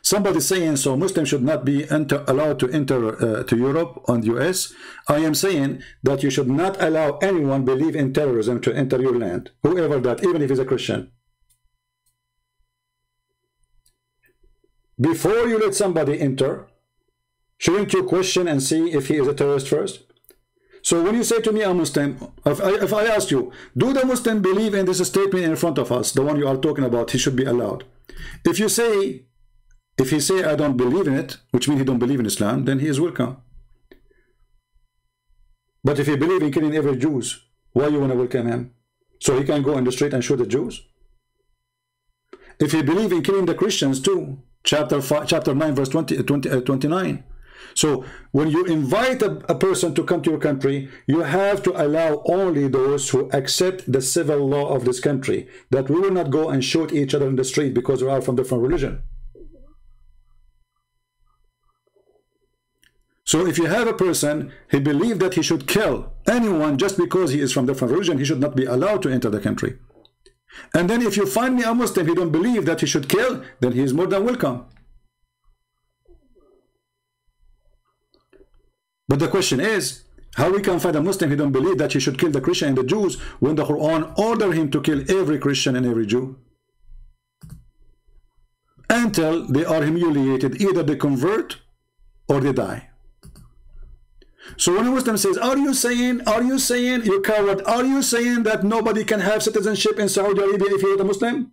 S7: Somebody saying, so Muslims should not be allowed to enter to Europe and US. I am saying that you should not allow anyone believe in terrorism to enter your land, whoever that, even if he's a Christian. Before you let somebody enter, shouldn't you question and see if he is a terrorist first? So when you say to me, a Muslim, if I ask you, do the Muslim believe in this statement in front of us, the one you are talking about, he should be allowed. If he say, I don't believe in it, which means he don't believe in Islam, then he is welcome. But if he believe in killing every Jews, why you want to welcome him? So he can go in the street and shoot the Jews? If he believe in killing the Christians too, chapter 9, verse 29. So when you invite a person to come to your country, you have to allow only those who accept the civil law of this country, that we will not go and shoot each other in the street because we are from different religion. So if you have a person, he believes that he should kill anyone just because he is from different religion, he should not be allowed to enter the country. And then if you find me a Muslim, he don't believe that he should kill, then he is more than welcome. But the question is, how we can find a Muslim who don't believe that he should kill the Christian and the Jews when the Quran ordered him to kill every Christian and every Jew? Until they are humiliated, either they convert or they die. So when a Muslim says, are you saying, you coward, are you saying that nobody can have citizenship in Saudi Arabia if you're a Muslim?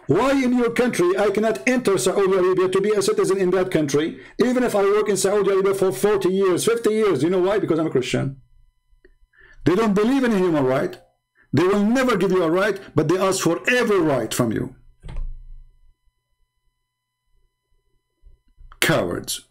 S7: Why in your country I cannot enter Saudi Arabia to be a citizen in that country, even if I work in Saudi Arabia for 40 years, 50 years? You know why? Because I'm a Christian. They don't believe in a human right. They will never give you a right, but they ask for every right from you. Cowards.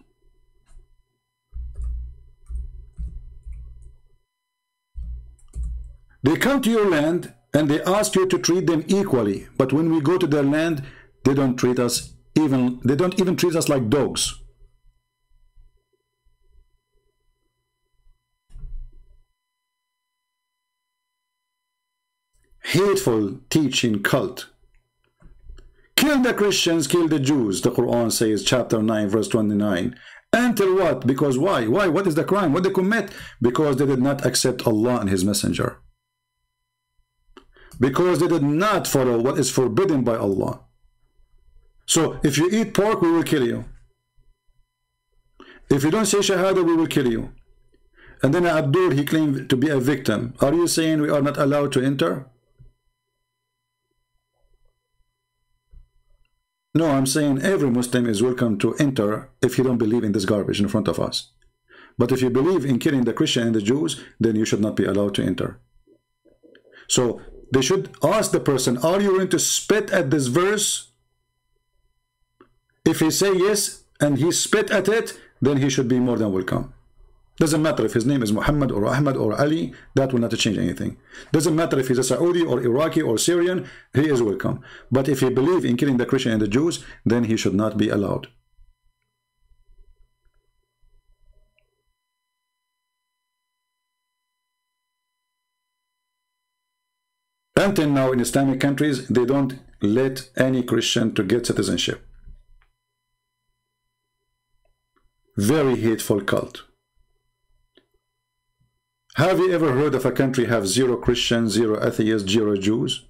S7: They come to your land and they ask you to treat them equally, but when we go to their land, they don't treat us even, they don't even treat us like dogs. Hateful teaching cult. Kill the Christians, kill the Jews, the Quran says, chapter 9, verse 29. Until what? Because why? Why? What is the crime? What they commit? Because they did not accept Allah and His Messenger. Because they did not follow what is forbidden by Allah. So if you eat pork, we will kill you. If you don't say Shahada, we will kill you. And then Abdul, he claimed to be a victim. Are you saying we are not allowed to enter? No, I'm saying every Muslim is welcome to enter if you don't believe in this garbage in front of us. But if you believe in killing the Christian and the Jews, then you should not be allowed to enter. So they should ask the person, are you going to spit at this verse? If he say yes, and he spit at it, then he should be more than welcome. Doesn't matter if his name is Muhammad or Ahmad or Ali, that will not change anything. Doesn't matter if he's a Saudi or Iraqi or Syrian, he is welcome. But if he believes in killing the Christian and the Jews, then he should not be allowed. Until now in Islamic countries, they don't let any Christian to get citizenship. Very hateful cult. Have you ever heard of a country have 0 Christians, 0 atheists, 0 Jews?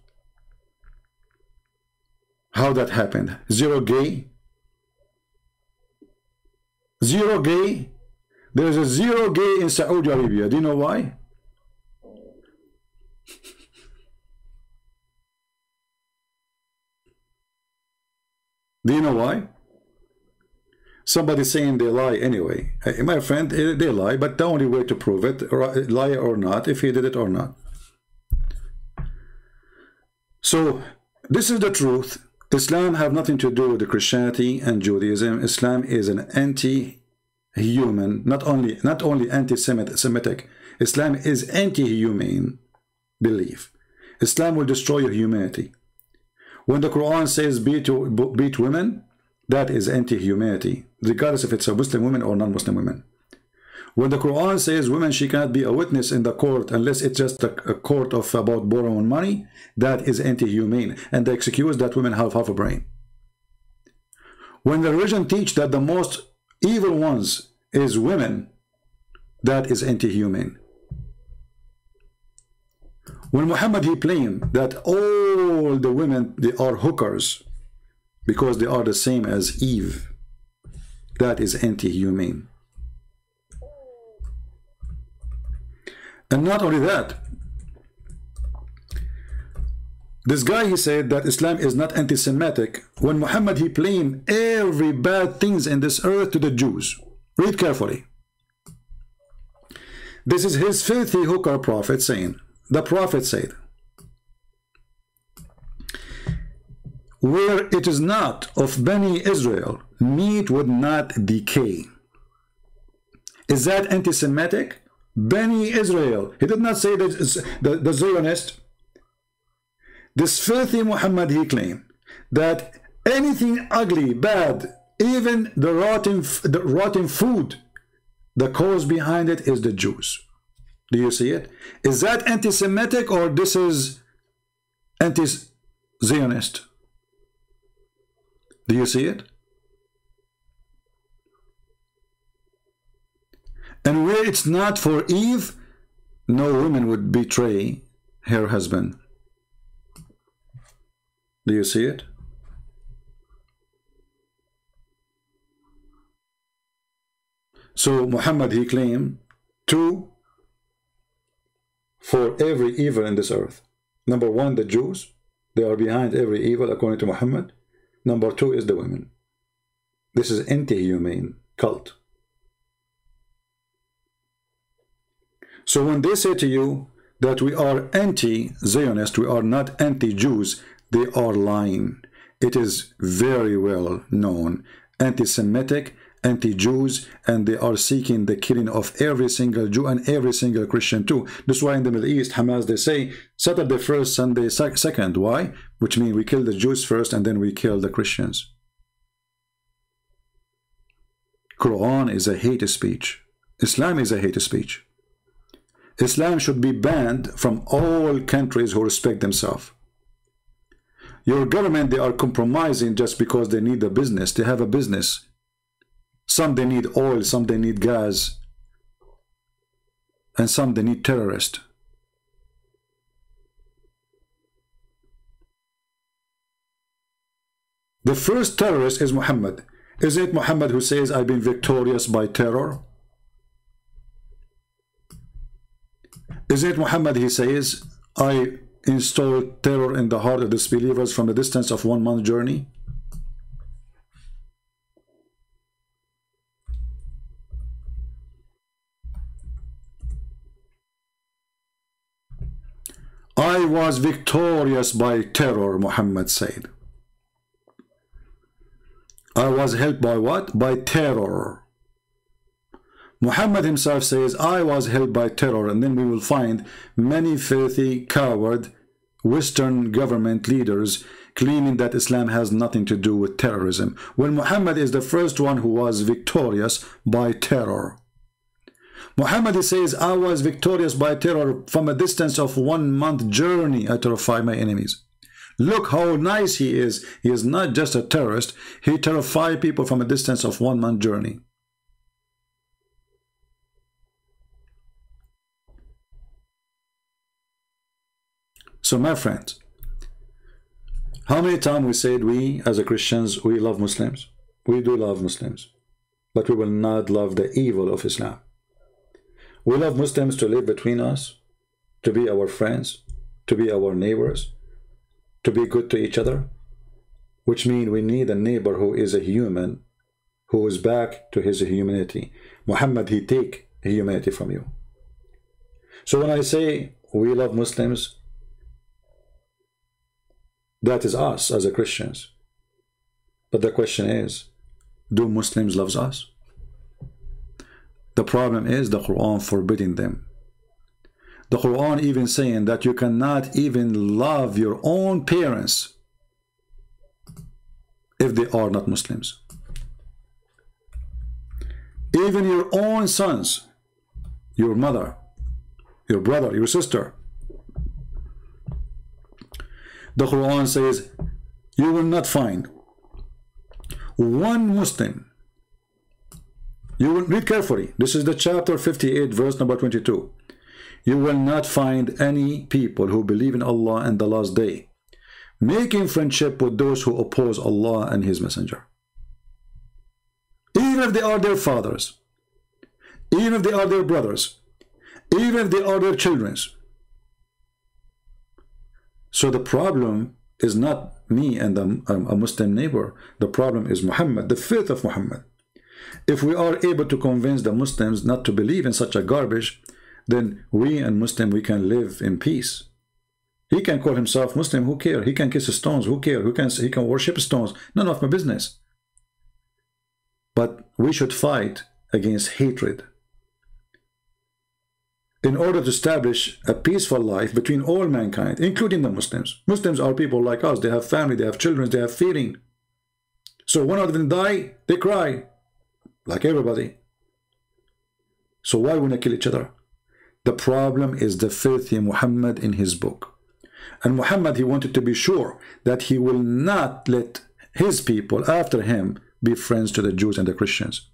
S7: How that happened? 0 gay? 0 gay? There is a 0 gay in Saudi Arabia. Do you know why? Do you know why? Somebody saying they lie anyway. Hey, my friend, they lie, but the only way to prove it, lie or not, if he did it or not. So, this is the truth. Islam have nothing to do with the Christianity and Judaism. Islam is an anti-human, not only anti-Semitic. Islam is anti-humane belief. Islam will destroy your humanity. When the Quran says beat women, that is anti-humanity, regardless if it's a Muslim woman or non-Muslim women. When the Quran says women, she cannot be a witness in the court unless it's just a court of about borrowing money, that is anti-humane, and they excuse that women have half a brain. When the religion teach that the most evil ones is women, that is anti-humane. When Muhammad he claimed that all the women, they are hookers because they are the same as Eve, that is anti-humane. And not only that, this guy he said that Islam is not anti-Semitic when Muhammad he blamed every bad things in this earth to the Jews. Read carefully. This is his filthy hooker prophet saying, the prophet said, where it is not of Bani Israel, meat would not decay. Is that anti-Semitic? Bani Israel. He did not say that the Zionist. This filthy Muhammad he claimed that anything ugly, bad, even the rotten food, the cause behind it is the Jews. Do you see it? Is that anti-Semitic or this is anti-Zionist? Do you see it? And where it's not for Eve, no woman would betray her husband. Do you see it? So Muhammad he claimed two for every evil in this earth. Number one, the Jews. They are behind every evil according to Muhammad. Number two is the women. This is anti-humane cult. So when they say to you that we are anti-Zionist, we are not anti-Jews, they are lying. It is very well known. Anti-Semitic, anti-Jews, and they are seeking the killing of every single Jew and every single Christian too. That's why in the Middle East, Hamas, they say Saturday first, Sunday second. Why? Which means we kill the Jews first and then we kill the Christians. Quran is a hate speech. Islam is a hate speech. Islam should be banned from all countries who respect themselves. Your government, they are compromising just because they need a business. They have a business. Some they need oil, some they need gas, and some they need terrorists. The first terrorist is Muhammad. Is it Muhammad who says, I've been victorious by terror? Is it Muhammad he says, I installed terror in the heart of disbelievers from a distance of 1 month journey? I was victorious by terror, Muhammad said. I was helped by what? By terror. Muhammad himself says, I was helped by terror, and then we will find many filthy, coward, Western government leaders claiming that Islam has nothing to do with terrorism, when Muhammad is the first one who was victorious by terror. Muhammad says, I was victorious by terror from a distance of 1 month journey. I terrify my enemies. Look how nice he is. He is not just a terrorist. He terrified people from a distance of 1 month journey. So my friends, how many times we said we as a Christians, we love Muslims? We do love Muslims, but we will not love the evil of Islam. We love Muslims to live between us, to be our friends, to be our neighbors, to be good to each other, which means we need a neighbor who is a human, who is back to his humanity. Muhammad, he take humanity from you. So when I say we love Muslims, that is us as a Christians. But the question is, do Muslims love us? The problem is the Quran forbidding them. The Quran even saying that you cannot even love your own parents if they are not Muslims. Even your own sons, your mother, your brother, your sister. The Quran says you will not find one Muslim. You will read carefully. This is the chapter 58, verse number 22. You will not find any people who believe in Allah and the last day making friendship with those who oppose Allah and His Messenger. Even if they are their fathers, even if they are their brothers, even if they are their children. So the problem is not me and a Muslim neighbor. The problem is Muhammad, the faith of Muhammad. If we are able to convince the Muslims not to believe in such a garbage, then we and Muslim, we can live in peace. He can call himself Muslim, who cares? He can kiss stones, who cares? He can worship stones, none of my business. But we should fight against hatred in order to establish a peaceful life between all mankind, including the Muslims. Muslims are people like us. They have family, they have children, they have feeling. So one of them die, they cry, like everybody. So why would they kill each other? The problem is the filthy Muhammad in his book. And Muhammad, he wanted to be sure that he will not let his people after him be friends to the Jews and the Christians.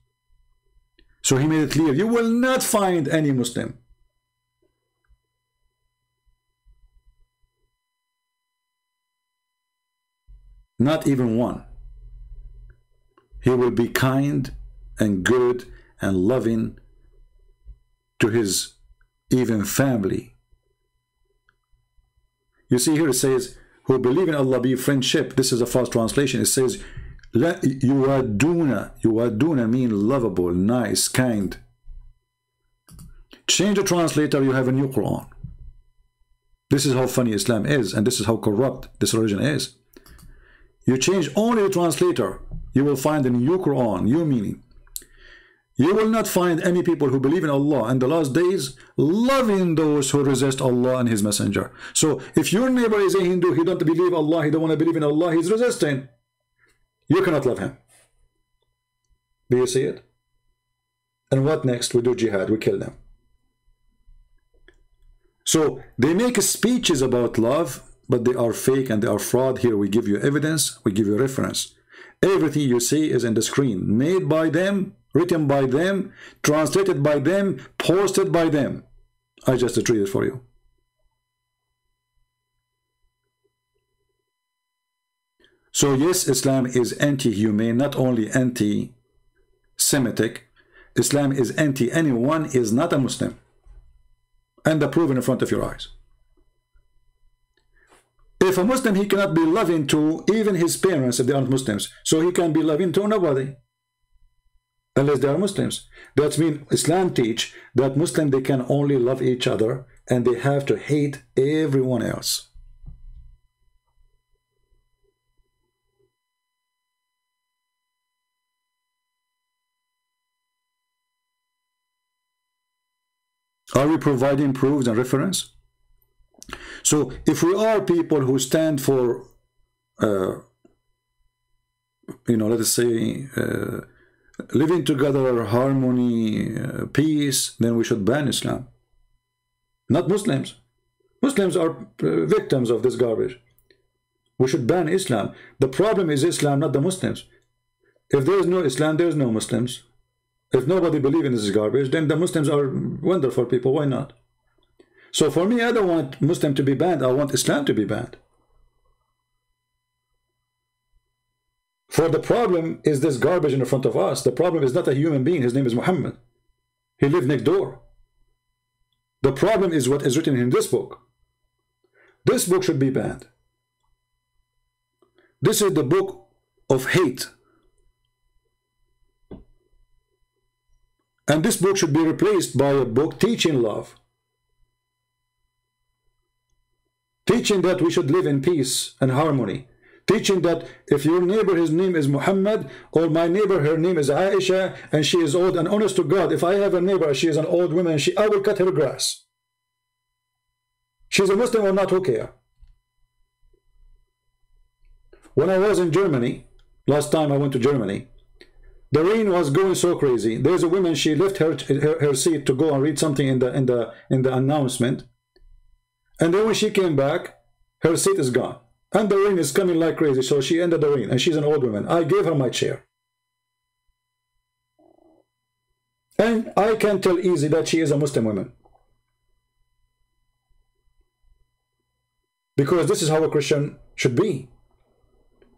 S7: So he made it clear, you will not find any Muslim not even one. He will be kind and good and loving to his even family. You see here it says, who believe in Allah be friendship. This is a false translation. It says, yuwaduna mean lovable, nice, kind. Change the translator, you have a new Quran. This is how funny Islam is, and this is how corrupt this religion is. You change only the translator, you will find a new Quran, new meaning. You will not find any people who believe in Allah and the last days loving those who resist Allah and His Messenger. So if your neighbor is a Hindu, he don't believe Allah, he don't want to believe in Allah, he's resisting, you cannot love him. Do you see it? And what next? We do jihad, we kill them. So they make speeches about love, but they are fake and they are fraud. Here we give you evidence, we give you reference. Everything you see is in the screen, made by them written by them, translated by them, posted by them. I just read it for you. So yes, Islam is anti-humane, not only anti-Semitic. Islam is anti anyone is not a Muslim. And the proof in front of your eyes. If a Muslim, he cannot be loving to even his parents if they aren't Muslims. So he can be loving to nobody unless they are Muslims. That means Islam teach that Muslims, they can only love each other and they have to hate everyone else. Are we providing proofs and reference? So if we are people who stand for, let us say, living together, harmony, peace, then we should ban Islam. Not Muslims. Muslims are victims of this garbage. We should ban Islam. The problem is Islam, not the Muslims. If there is no Islam, there is no Muslims. If nobody believes in this garbage, then the Muslims are wonderful people. Why not? So for me, I don't want Muslim to be banned. I want Islam to be banned. For the problem is this garbage in front of us. The problem is not a human being. His name is Muhammad. He lived next door. The problem is what is written in this book. This book should be banned. This is the book of hate. And this book should be replaced by a book teaching love. Teaching that we should live in peace and harmony. Teaching that if your neighbor, his name is Muhammad, or my neighbor, her name is Aisha, and she is old, and honest to God, if I have a neighbor, she is an old woman, I will cut her grass. She's a Muslim or not, who care? When I was in Germany, last time I went to Germany, the rain was going so crazy. There's a woman, she left her seat to go and read something in the announcement. And then when she came back, her seat is gone. And the rain is coming like crazy, so she ended the rain, and she's an old woman. I gave her my chair. And I can tell easy that she is a Muslim woman. Because this is how a Christian should be.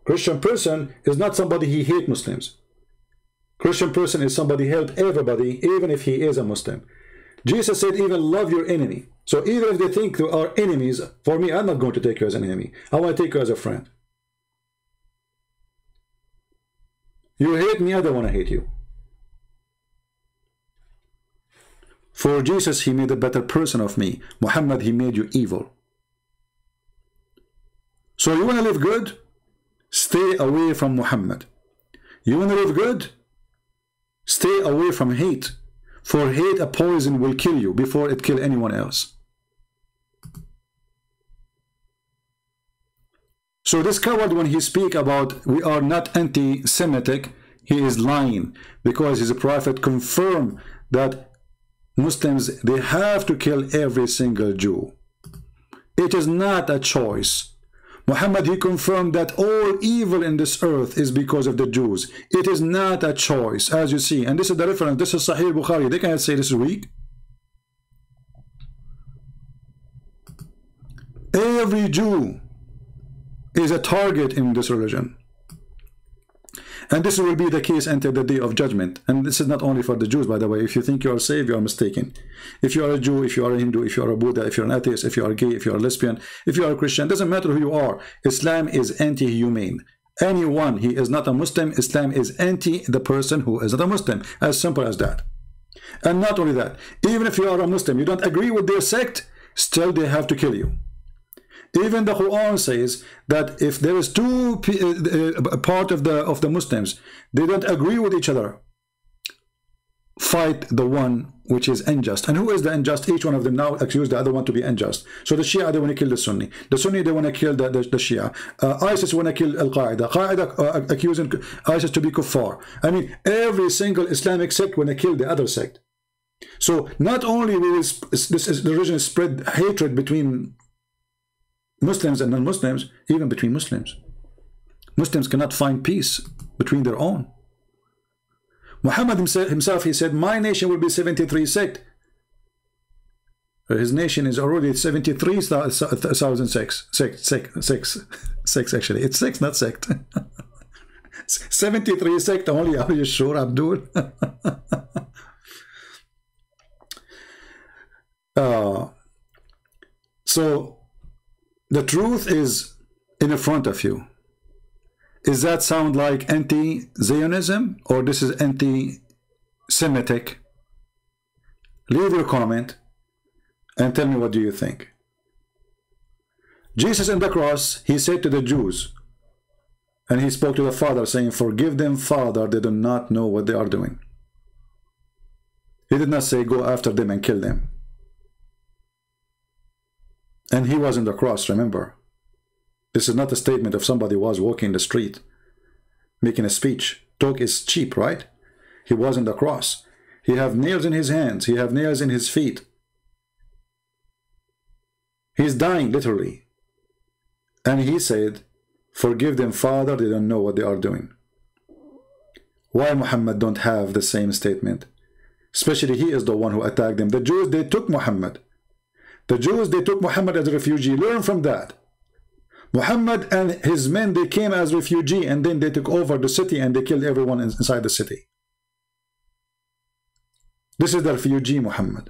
S7: Christian person is not somebody he hates Muslims. Christian person is somebody help everybody, even if he is a Muslim. Jesus said, even love your enemy. So even if they think they are enemies, for me, I'm not going to take you as an enemy. I want to take you as a friend. You hate me, I don't want to hate you. For Jesus, he made a better person of me. Muhammad, he made you evil. So you want to live good? Stay away from Muhammad. You want to live good? Stay away from hate. For hate, a poison will kill you before it kills anyone else. So this coward, when he speaks about we are not anti-Semitic, he is lying, because his prophet confirmed that Muslims, they have to kill every single Jew. It is not a choice. Muhammad, he confirmed that all evil in this earth is because of the Jews. It is not a choice, as you see. And this is the reference. This is Sahih Bukhari. They cannot say this is weak. Every Jew is a target in this religion. And this will be the case until the day of judgment. And this is not only for the Jews, by the way. If you think you are saved, you are mistaken. If you are a Jew, if you are a Hindu, if you are a Buddha, if you are an atheist, if you are gay, if you are a lesbian, if you are a Christian, doesn't matter who you are. Islam is anti-humane. Anyone, he is not a Muslim, Islam is anti the person who is not a Muslim. As simple as that. And not only that, even if you are a Muslim, you don't agree with their sect, still they have to kill you. Even the Quran says that if there is two part of the Muslims, they don't agree with each other, fight the one which is unjust. And who is the unjust? Each one of them now accuse the other one to be unjust. So the Shia, they want to kill the Sunni. The Sunni, they want to kill the Shia. ISIS want to kill Al-Qaeda. Qaeda accusing ISIS to be kuffar. I mean, every single Islamic sect want to kill the other sect. So not only will the religion spread hatred between Muslims and non-Muslims, even between Muslims. Muslims cannot find peace between their own. Muhammad himself, he said, my nation will be 73 sect. His nation is already 73,000 sects actually. It's sect, not sect. 73 sect only. Are you sure, Abdul? So the truth is in front of you. Does that sound like anti-Zionism or this is anti-Semitic? Leave your comment and tell me, what do you think? Jesus on the cross, he said to the Jews, and he spoke to the Father saying, forgive them, Father, they do not know what they are doing. He did not say go after them and kill them. And he was on the cross, remember. This is not a statement of somebody who was walking the street making a speech. Talk is cheap, right? He was on the cross. He have nails in his hands. He have nails in his feet. He's dying, literally. And he said, forgive them, Father, they don't know what they are doing. Why Muhammad don't have the same statement? Especially he is the one who attacked them. The Jews, they took Muhammad. The Jews, they took Muhammad as a refugee. Learn from that. Muhammad and his men, they came as refugee and then they took over the city and they killed everyone inside the city. This is the refugee Muhammad.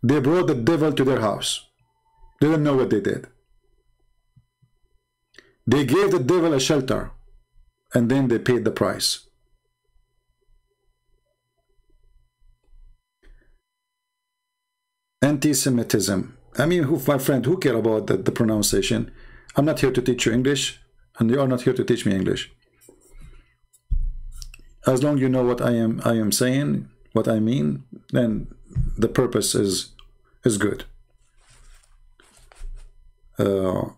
S7: They brought the devil to their house. They didn't know what they did. They gave the devil a shelter and then they paid the price. Anti-Semitism. I mean, my friend, who care about the pronunciation? I'm not here to teach you English, and you are not here to teach me English. As long as you know what I am saying, what I mean, then the purpose is good. You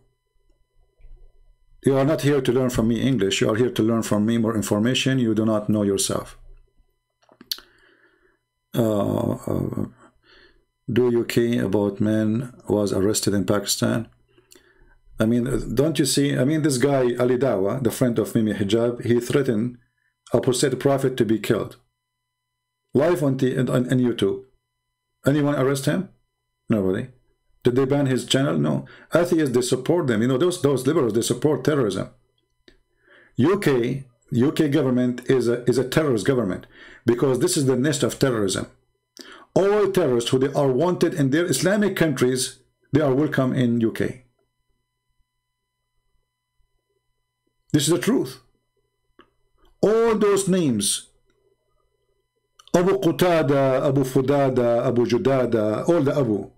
S7: are not here to learn from me English. You are here to learn from me more information you do not know yourself. Do you care about man was arrested in Pakistan? I mean, don't you see? I mean, this guy Ali Dawah, the friend of Mimi Hijab, he threatened a apostate prophet to be killed. Live on YouTube. Anyone arrest him? Nobody. Did they ban his channel? No. Atheists, they support them. You know, those liberals, they support terrorism. UK government is a terrorist government because this is the nest of terrorism. All terrorists who they are wanted in their Islamic countries, they are welcome in UK. This is the truth. All those names, Abu Qutada, Abu Fudada, Abu Judada, all the Abu,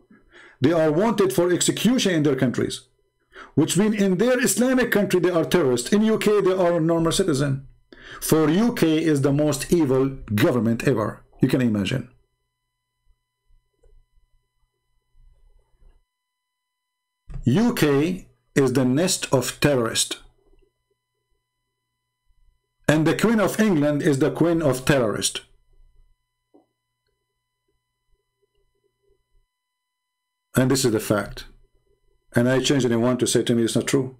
S7: they are wanted for execution in their countries, which means in their Islamic country they are terrorists. In UK they are a normal citizen. For UK is the most evil government ever. You can imagine. UK is the nest of terrorists. And the Queen of England is the Queen of terrorists. And this is the fact. And I change anyone to say to me it's not true.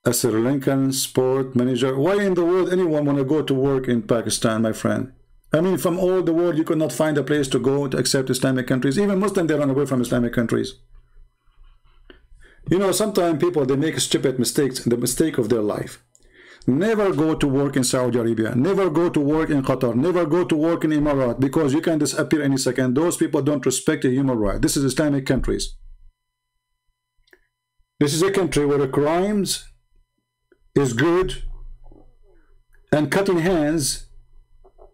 S7: A Sri Lankan sport manager. Why in the world anyone want to go to work in Pakistan, my friend? I mean, from all the world, you could not find a place to go to accept Islamic countries. Even Muslims, they run away from Islamic countries. You know, sometimes people, they make stupid mistakes, the mistake of their life. Never go to work in Saudi Arabia. Never go to work in Qatar. Never go to work in Emirates because you can disappear any second. Those people don't respect the human rights. This is Islamic countries. This is a country where the crimes is good and cutting hands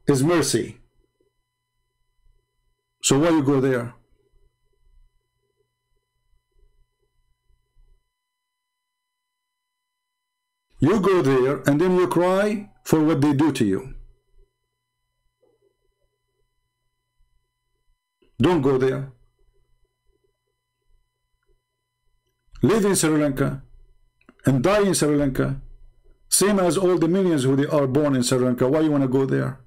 S7: is mercy. So why you go there? You go there and then you cry for what they do to you. Don't go there. Live in Sri Lanka and die in Sri Lanka. Same as all the millions who they are born in Sri Lanka. Why you want to go there?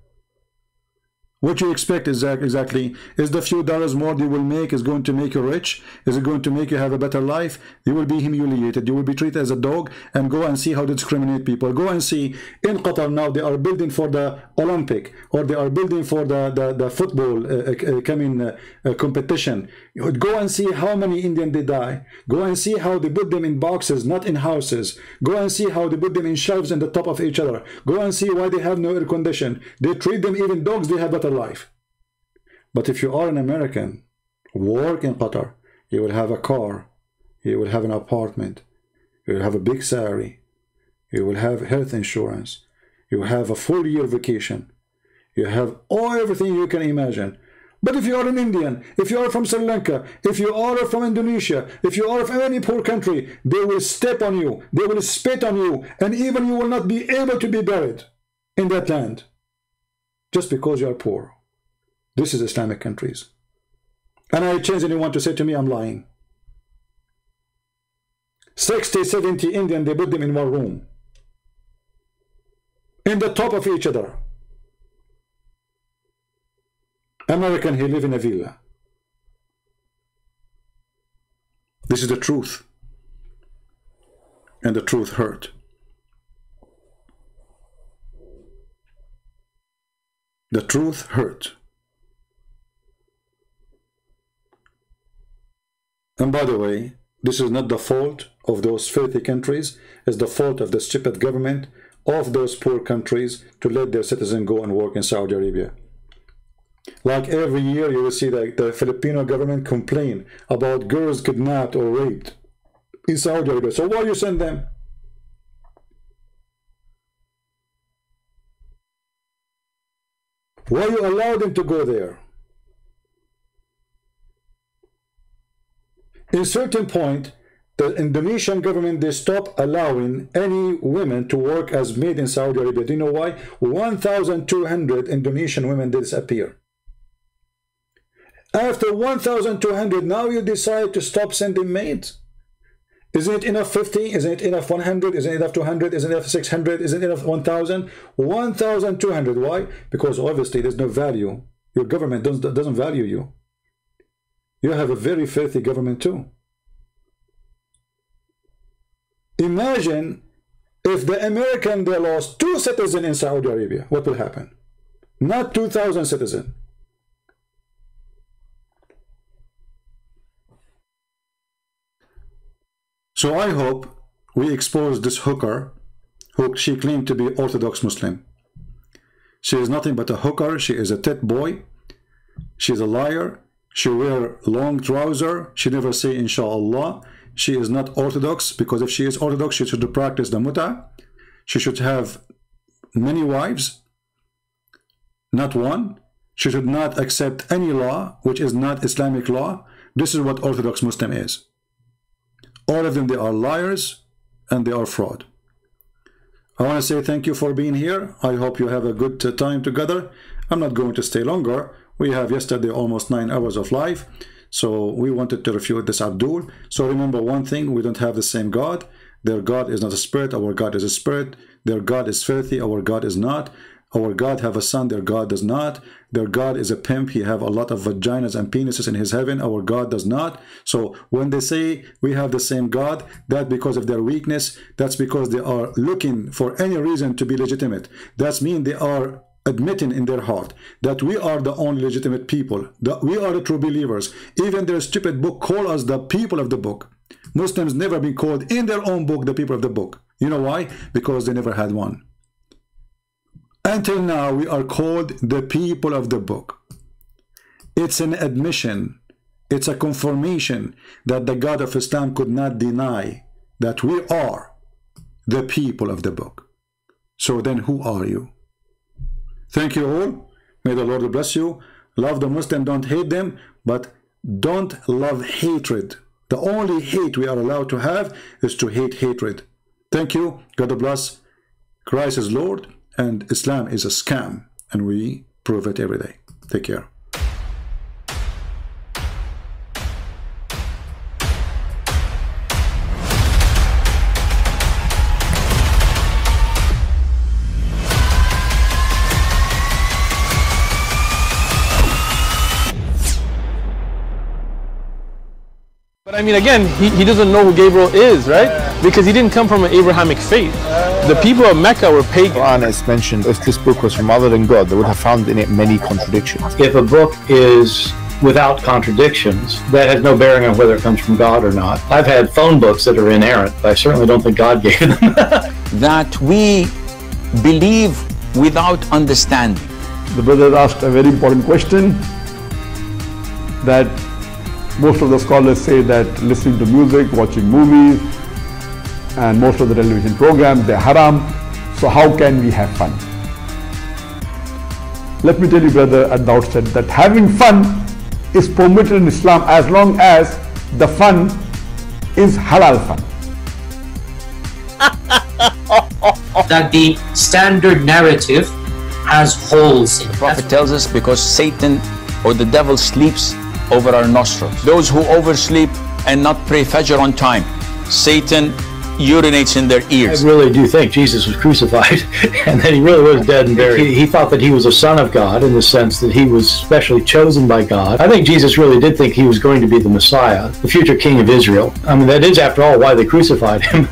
S7: What you expect is that exactly is the few dollars more you will make is going to make you rich? Is it going to make you have a better life? You will be humiliated. You will be treated as a dog. And go and see how they discriminate people. Go and see in Qatar now they are building for the Olympic, or they are building for the football competition. Go and see how many Indians they die. Go and see how they put them in boxes, not in houses. Go and see how they put them in shelves on the top of each other. Go and see why they have no air condition. They treat them, even dogs, they have better life. But if you are an American, work in Qatar, you will have a car, you will have an apartment, you will have a big salary, you will have health insurance, you will have a full year vacation, you have everything you can imagine. But if you are an Indian, if you are from Sri Lanka, if you are from Indonesia, if you are from any poor country, they will step on you, they will spit on you, and even you will not be able to be buried in that land just because you are poor. This is Islamic countries. And I challenge anyone to say to me I'm lying. 60, 70 Indian, they put them in one room, in the top of each other. American, he live in a villa. This is the truth. And the truth hurt. The truth hurt. And by the way, this is not the fault of those filthy countries. It's the fault of the stupid government of those poor countries to let their citizens go and work in Saudi Arabia. Like every year you will see that the Filipino government complain about girls kidnapped or raped in Saudi Arabia. So why you send them? Why you allow them to go there? In certain point, the Indonesian government, they stop allowing any women to work as maid in Saudi Arabia. Do you know why? 1,200 Indonesian women disappear. After 1,200, now you decide to stop sending maids? Isn't it enough 50? Isn't it enough 100? Isn't it enough 200? Isn't it enough 600? Isn't it enough 1,000? 1,200. Why? Because obviously there's no value. Your government doesn't value you. You have a very filthy government too. Imagine if the American, they lost 2 citizens in Saudi Arabia. What will happen? Not 2,000 citizens. So I hope we expose this hooker who she claimed to be Orthodox Muslim. She is nothing but a hooker. She is a tit boy. She is a liar. She wear long trouser. She never say inshallah. She is not Orthodox, because if she is Orthodox, she should practice the muta. She should have many wives, not one. She should not accept any law which is not Islamic law. This is what Orthodox Muslim is. All of them, they are liars and they are fraud. I want to say thank you for being here. I hope you have a good time together. I'm not going to stay longer. We have yesterday almost 9 hours of live. So we wanted to refute this Abdul. So remember one thing, we don't have the same God. Their God is not a spirit, our God is a spirit. Their God is filthy, our God is not. Our God have a son, their God does not. Their God is a pimp, he have a lot of vaginas and penises in his heaven, our God does not. So when they say we have the same God, that's because of their weakness. That's because they are looking for any reason to be legitimate. That means they are admitting in their heart that we are the only legitimate people, that we are the true believers. Even their stupid book call us the people of the book. Muslims never been called in their own book the people of the book. You know why? Because they never had one. Until now, we are called the people of the book. It's an admission, it's a confirmation that the God of Islam could not deny that we are the people of the book. So then who are you? Thank you all. May the Lord bless you. Love the Muslim, don't hate them, but don't love hatred. The only hate we are allowed to have is to hate hatred. Thank you. God bless. Christ is Lord and Islam is a scam, and we prove it every day. Take care.
S1: I mean, again, he doesn't know who Gabriel is, right? Because he didn't come from an Abrahamic faith. The people of Mecca were pagan.
S2: Quran is mentioned, if this book was from other than God, they would have found in it many contradictions.
S3: If a book is without contradictions, that has no bearing on whether it comes from God or not. I've had phone books that are inerrant, but I certainly don't think God gave them.
S4: That we believe without understanding.
S5: The brother asked a very important question, that most of the scholars say that listening to music, watching movies, and most of the television programs, they're haram. So how can we have fun? Let me tell you, brother, at the outset that having fun is permitted in Islam as long as the fun is halal fun.
S6: That the standard narrative has holes in it.
S4: The Prophet tells us because Satan or the devil sleeps over our nostrils. Those who oversleep and not pray Fajr on time, Satan urinates in their ears.
S3: I really do think Jesus was crucified and that he really was dead and buried. He thought that he was a son of God in the sense that he was specially chosen by God. I think Jesus really did think he was going to be the Messiah, the future king of Israel. I mean, that is, after all, why they crucified him.